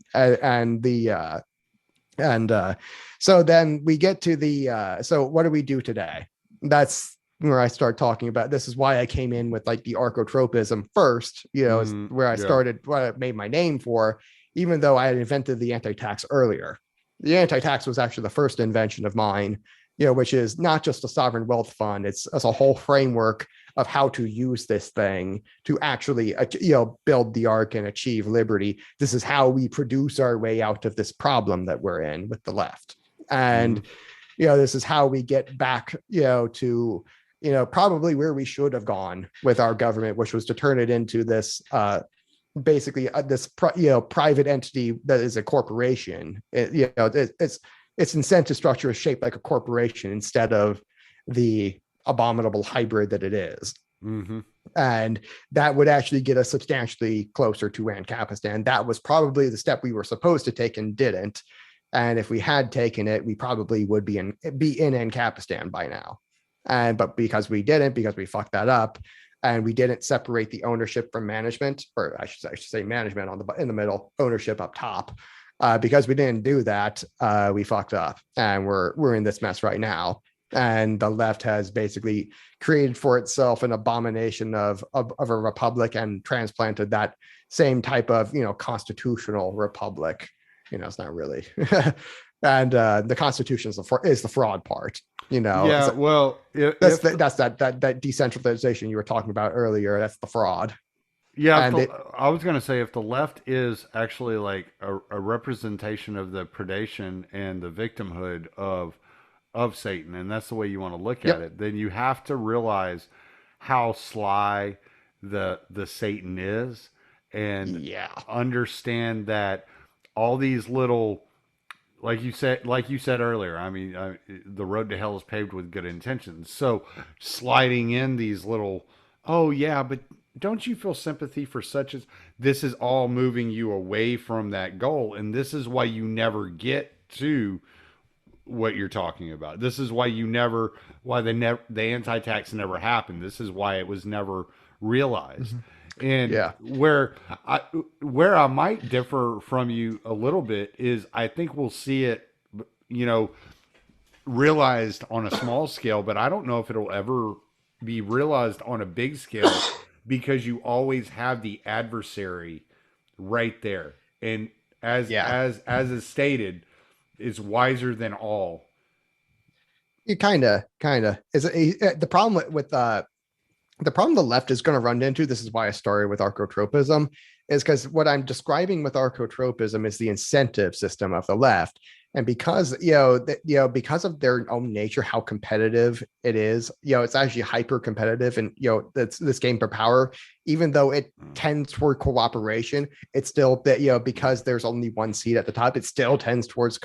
S3: so then we get to the so what do we do today? That's where I start talking about. This is why I came in with like the archotropism first, is where I started, what I made my name for, even though I had invented the anti-tax earlier. The anti-tax was actually the first invention of mine, which is not just a sovereign wealth fund. It's a whole framework of how to use this thing to actually, build the ark and achieve liberty. This is how we produce our way out of this problem that we're in with the left. And, this is how we get back, to, probably where we should have gone with our government, which was to turn it into this, basically this, private entity that is a corporation. Its incentive structure is shaped like a corporation instead of the abominable hybrid that it is. And that would actually get us substantially closer to Ancapistan. That was probably the step we were supposed to take and didn't. And if we had taken it, we probably would be in Ancapistan by now. But because we didn't, because we fucked that up, and we didn't separate the ownership from management, or I should say management in the middle, ownership up top. Because we didn't do that, we fucked up, and we're in this mess right now. And the left has basically created for itself an abomination of a republic and transplanted that same type of constitutional republic. It's not really. And the Constitution is the fraud part.
S2: Yeah, well,
S3: that's that decentralization you were talking about earlier. That's the fraud.
S2: Yeah, I was going to say, if the left is actually like a representation of the predation and the victimhood of Satan, and that's the way you want to look at it, then you have to realize how sly the Satan is, and understand that all these little, like you said earlier, I mean, the road to hell is paved with good intentions. So sliding in these little, oh yeah, but don't you feel sympathy for such as, this is all moving you away from that goal. And this is why you never get to what you're talking about. This is why the anti-tax never happened. This is why it was never realized. And where I might differ from you a little bit is, I think we'll see it, realized on a small scale, but I don't know if it'll ever be realized on a big scale, because you always have the adversary right there. And as is stated, is wiser than all.
S3: You kind of is the problem with the problem the left is going to run into. This is why I started with archotropism, is because what I'm describing with archotropism is the incentive system of the left. And because, because of their own nature, how competitive it is, it's actually hyper competitive, and, that's this game for power, even though it tends toward cooperation, it's still that, because there's only one seat at the top, it still tends towards,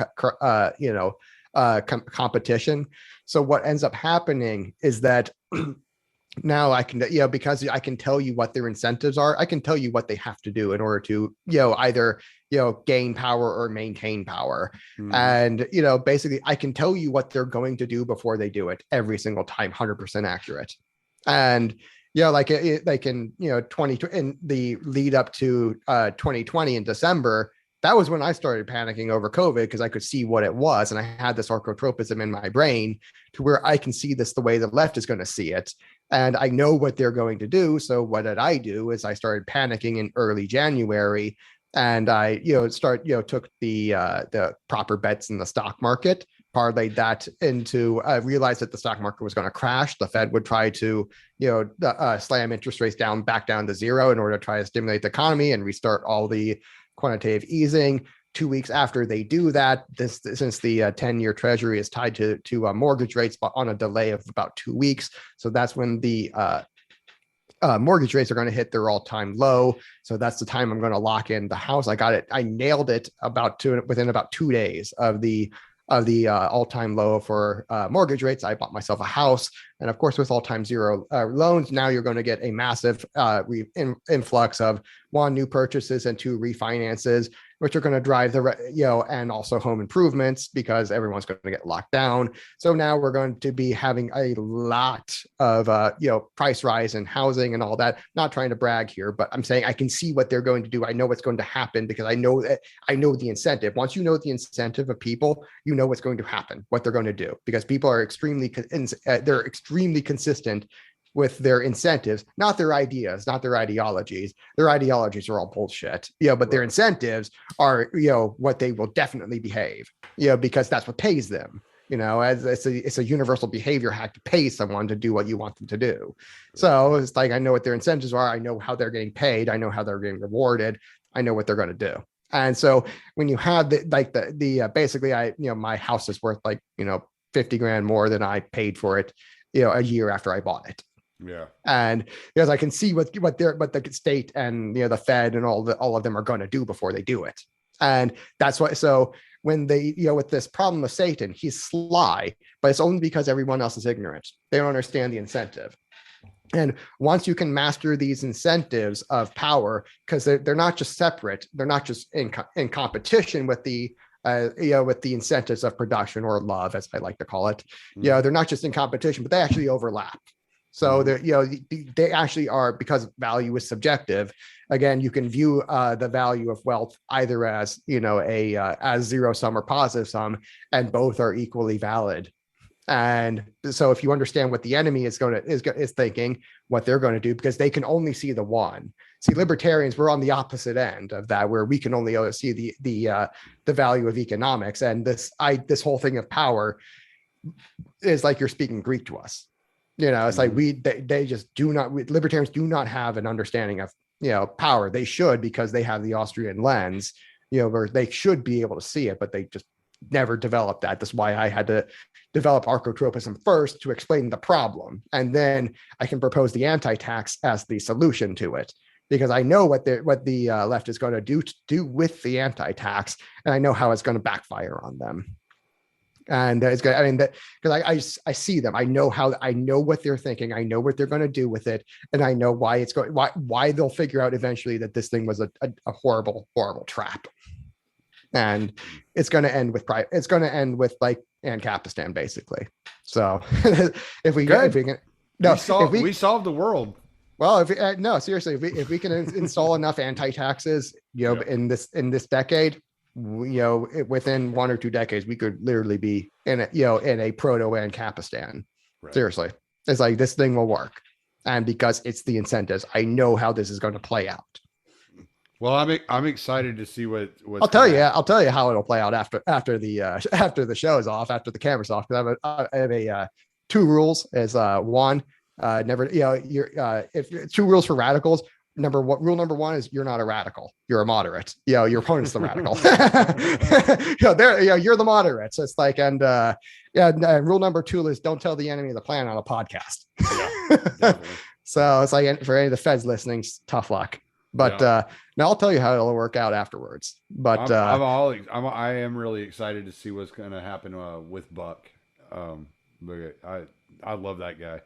S3: competition. So what ends up happening is that now I can, because I can tell you what their incentives are, I can tell you what they have to do in order to, either, gain power or maintain power. And, basically I can tell you what they're going to do before they do it every single time, 100% accurate. And, like in 20, in the lead up to 2020 in December, that was when I started panicking over COVID, because I could see what it was. And I had this archotropism in my brain to where I can see this the way the left is going to see it. And I know what they're going to do. So what did I do is I started panicking in early January, and I, took the proper bets in the stock market, parlayed that into, realized that the stock market was going to crash. The Fed would try to, slam interest rates back down to zero in order to try to stimulate the economy and restart all the quantitative easing. 2 weeks after they do that, since the 10-year treasury is tied to mortgage rates, but on a delay of about 2 weeks. So that's when the mortgage rates are going to hit their all-time low. So that's the time I'm going to lock in the house. I nailed it within about 2 days of the all-time low for mortgage rates. I bought myself a house, and of course, with all-time zero loans, now you're going to get a massive influx of 1, new purchases, and 2, refinances. which are going to drive and also home improvements because everyone's going to get locked down. So now we're going to be having a lot of, price rise in housing and all that. Not trying to brag here, but I'm saying I can see what they're going to do. I know what's going to happen because I know the incentive. Once you know the incentive of people, you know what's going to happen, what they're going to do, because people are extremely consistent with their incentives, not their ideas, not their ideologies. Their ideologies are all bullshit, but their incentives are, what they will definitely behave, because that's what pays them, as it's a universal behavior hack to pay someone to do what you want them to do. So it's like, I know what their incentives are. I know how they're getting paid. I know how they're getting rewarded. I know what they're going to do. And so when you have basically my house is worth like, 50 grand more than I paid for it, a year after I bought it.
S2: Yeah.
S3: And because I can see what the state and the Fed and all of them are going to do before they do it. And that's why, so when they, with this problem of Satan, he's sly, but it's only because everyone else is ignorant. They don't understand the incentive. And once you can master these incentives of power, because they're not just separate, they're not just in competition with the with the incentives of production or love, as I like to call it. They're not just in competition, but they actually overlap. So they actually are, because value is subjective. Again, you can view the value of wealth either as as zero sum or positive sum, and both are equally valid. And so if you understand what the enemy is thinking, what they're going to do, because they can only see the one. See, libertarians, we're on the opposite end of that, where we can only see the value of economics. And this whole thing of power is like you're speaking Greek to us. It's like they just do not. Libertarians do not have an understanding of power. They should, because they have the Austrian lens, where they should be able to see it, but they just never developed that. That's why I had to develop archotropism first to explain the problem, and then I can propose the anti-tax as the solution to it, because I know what the left is going to do with the anti-tax, and I know how it's going to backfire on them. And it's good. I mean, that because I see them. I know what they're thinking. I know what they're going to do with it, and I know why why they'll figure out eventually that this thing was a horrible, horrible trap. And it's going to end with It's going to end with like Ancapistan, basically. So if we can, we
S2: solved the world.
S3: Well, seriously, if we can install enough anti-taxes, in this decade, within 1 or 2 decades, we could literally be in a proto Ancapistan. Right. Seriously, it's like, this thing will work, and because it's the incentives, I know how this is going to play out.
S2: Well, I'm excited to see what
S3: I'll tell you how it'll play out after the show is off, after the camera's off. Because I have a 2 rules. Is one, never if 2 rules for radicals. Rule number 1 is you're not a radical. You're a moderate. Your opponent's the radical. You're the moderate. So it's like, and rule number 2 is don't tell the enemy of the plan on a podcast. Yeah, so it's like, for any of the feds listening, tough luck. But now I'll tell you how it'll work out afterwards. But
S2: I am really excited to see what's going to happen with Buck. I love that guy.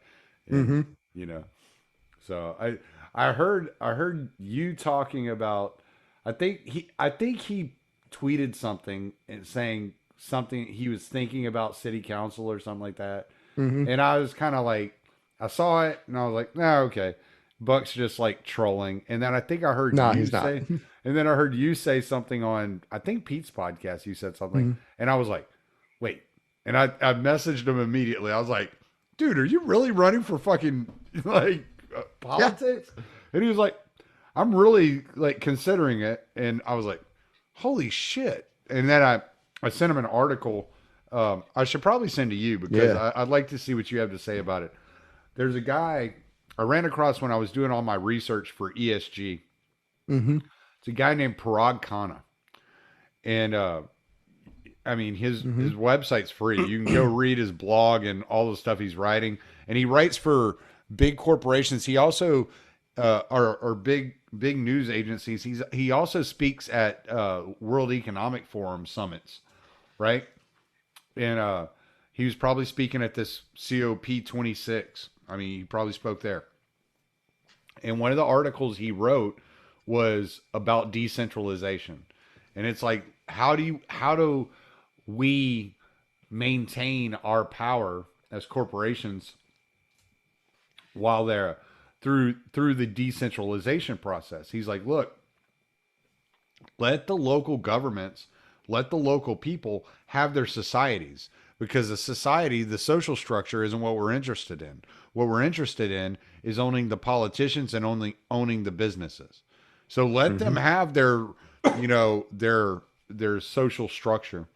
S2: And, so I heard you talking about, I think he tweeted something and saying something he was thinking about city council or something like that. And I was kind of like, I saw it and I was like, no, okay. Buck's just like trolling. And then I think I heard you say something on, I think Pete's podcast, you said something. And I was like, wait. And I messaged him immediately. I was like, dude, are you really running for fucking like politics? Yeah. And he was like, I'm really like considering it. And I was like, holy shit. And then I sent him an article. I should probably send to you, because I'd like to see what you have to say about it. There's a guy I ran across when I was doing all my research for ESG. It's a guy named Parag Khanna. And I mean, his website's free. You can go read his blog and all the stuff he's writing. And he writes for big corporations. He also are big news agencies. He also speaks at World Economic Forum summits, right? And he was probably speaking at this COP26. I mean, he probably spoke there. And one of the articles he wrote was about decentralization. And it's like, how do we maintain our power as corporations while they're through the decentralization process? He's like, look, let the local governments, let the local people have their societies, because the society, the social structure isn't what we're interested in. What we're interested in is owning the politicians and owning the businesses. So let them have their, their social structure.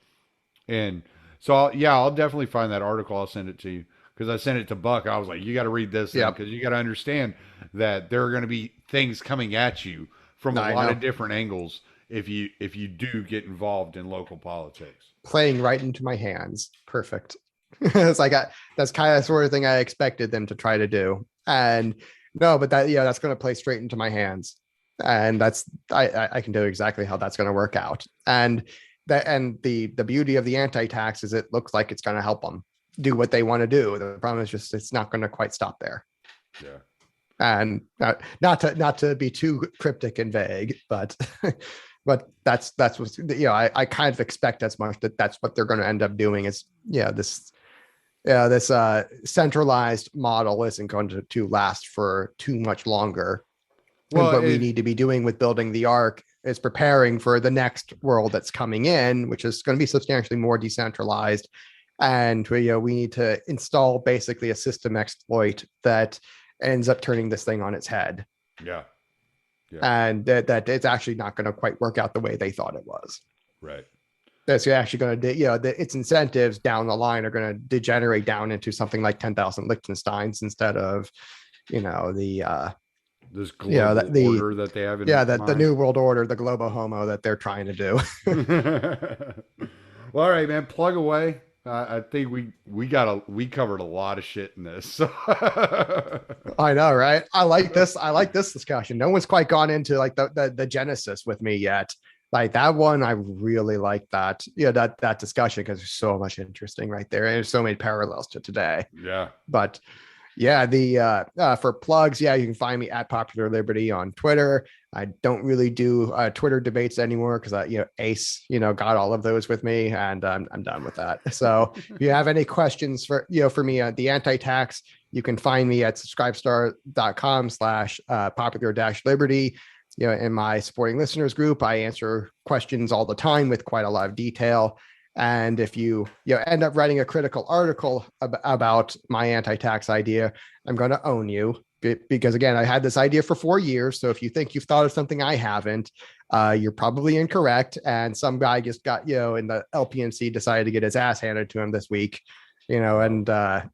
S2: And so I'll definitely find that article. I'll send it to you, because I sent it to Buck. I was like, you got to read this, because you got to understand that there are going to be things coming at you from a lot of different angles if you do get involved in local politics.
S3: Playing right into my hands. Perfect. It's like that's kind of sort of thing I expected them to try to do. And no, but that's going to play straight into my hands. And that's I can do exactly how that's going to work out. And the beauty of the anti-tax is it looks like it's going to help them do what they want to do. The problem is just it's not going to quite stop there.
S2: Yeah.
S3: And not to be too cryptic and vague, but but that's what I kind of expect as much, that's what they're going to end up doing is this centralized model isn't going to last for too much longer. Well, what we need to be doing with building the Ark is preparing for the next world that's coming in, which is going to be substantially more decentralized. And we need to install basically a system exploit that ends up turning this thing on its head.
S2: Yeah.
S3: And that it's actually not going to quite work out the way they thought it was.
S2: Right.
S3: That's actually going to, its incentives down the line are going to degenerate down into something like 10,000 Liechtensteins instead of,
S2: this global order that they have in mind.
S3: The new world order, the globo homo that they're trying to do.
S2: Well, all right, man, plug away. I think we covered a lot of shit in this. So.
S3: I know, right? I like this discussion. No one's quite gone into like the genesis with me yet. Like that one, I really like that. That discussion, because there's so much interesting right there. And there's so many parallels to today.
S2: Yeah.
S3: But yeah, for plugs, you can find me at Popular Liberty on Twitter. I don't really do Twitter debates anymore because Ace, got all of those with me, and I'm done with that. So if you have any questions for me, the anti-tax, you can find me at subscribestar.com/popular-liberty. In my supporting listeners group, I answer questions all the time with quite a lot of detail. And if you end up writing a critical article about my anti-tax idea, I'm going to own you, because again, I had this idea for 4 years. So if you think you've thought of something I haven't, you're probably incorrect. And some guy just got, in the LPNC decided to get his ass handed to him this week, he wrote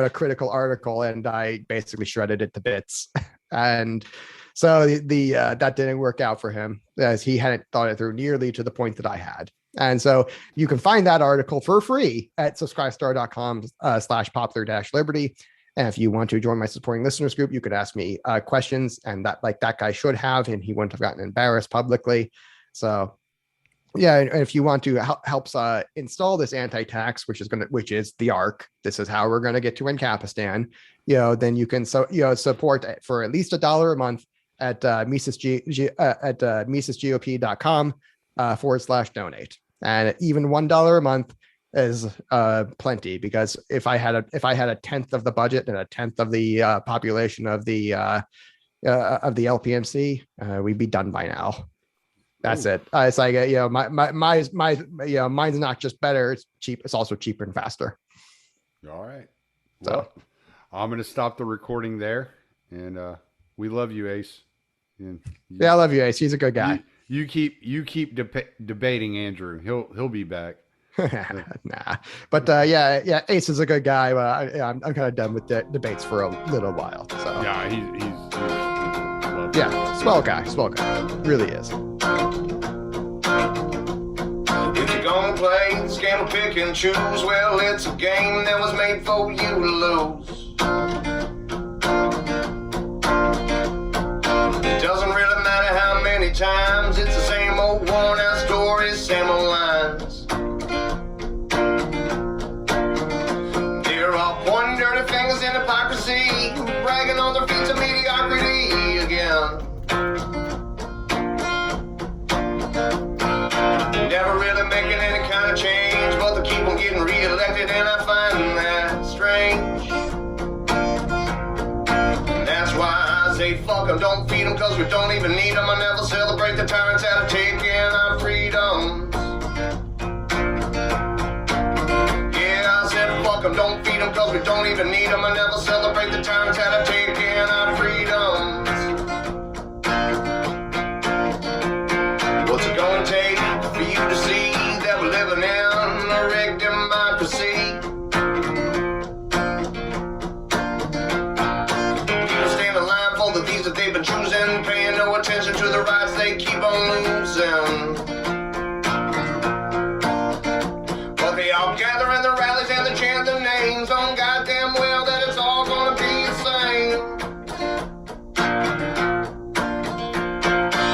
S3: a critical article and I basically shredded it to bits. And so that didn't work out for him, as he hadn't thought it through nearly to the point that I had. And so you can find that article for free at subscribestar.com/popular-liberty. And if you want to join my supporting listeners group, you could ask me questions, and that guy should have, and he wouldn't have gotten embarrassed publicly. So and if you want to help install this anti-tax, which is the Ark, this is how we're going to get to Ancapistan, then you can support for at least $1 a month at misesgop.com/donate. And even $1 a month is plenty, because if I had a tenth of the budget and a tenth of the population of the LPMC, we'd be done by now. That's it. It's like mine's not just better; it's cheap. It's also cheaper and faster.
S2: All right. Well, I'm going to stop the recording there, and we love you, Ace.
S3: I love you, Ace. He's a good guy.
S2: You keep debating Andrew. He'll be back.
S3: Nah, but Ace is a good guy. I'm kind of done with debates for a little while. So
S2: yeah, he's
S3: swell guy, really is.
S1: If you're gonna play scam, pick and choose, well, it's a game that was made for you to lose. It doesn't really matter how many times, it's the same old worn out stories, same old lines. They're all pointing dirty fingers in hypocrisy, bragging on their feats of mediocrity again. That's why I say fuck 'em, don't feed 'em, cause we don't even need 'em. I never celebrate the tyrants that are taking our freedoms. Yeah, I said fuck 'em, don't feed 'em, cause we don't even need 'em. I never celebrate the tyrants that are taking our freedoms. What's it gonna take for you to see that we're living in a rigged democracy? The things that they've been choosing, paying no attention to the rights they keep on losing. But they all gather in the rallies and they chant their names, on goddamn well that it's all gonna be the same.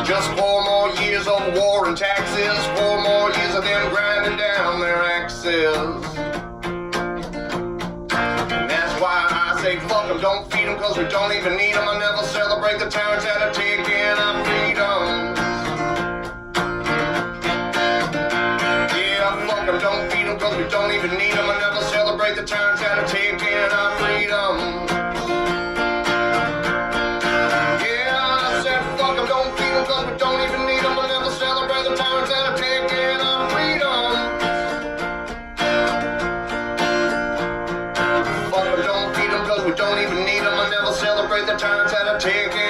S1: Just 4 more years of war and taxes, 4 more years of them grinding down their axes. Say fuck 'em, don't feed 'em, cause we don't even need 'em. I never celebrate the tyrants that are taking our freedoms. Yeah, fuck 'em, don't feed 'em, cause we don't even need 'em. I never celebrate the tyrants that are taking our freedoms. Yeah, I said fuck 'em, don't feed 'em, cause we don't even need 'em. I never celebrate the tyrants that are taking our freedoms. We don't even need them. I never celebrate the times that I take.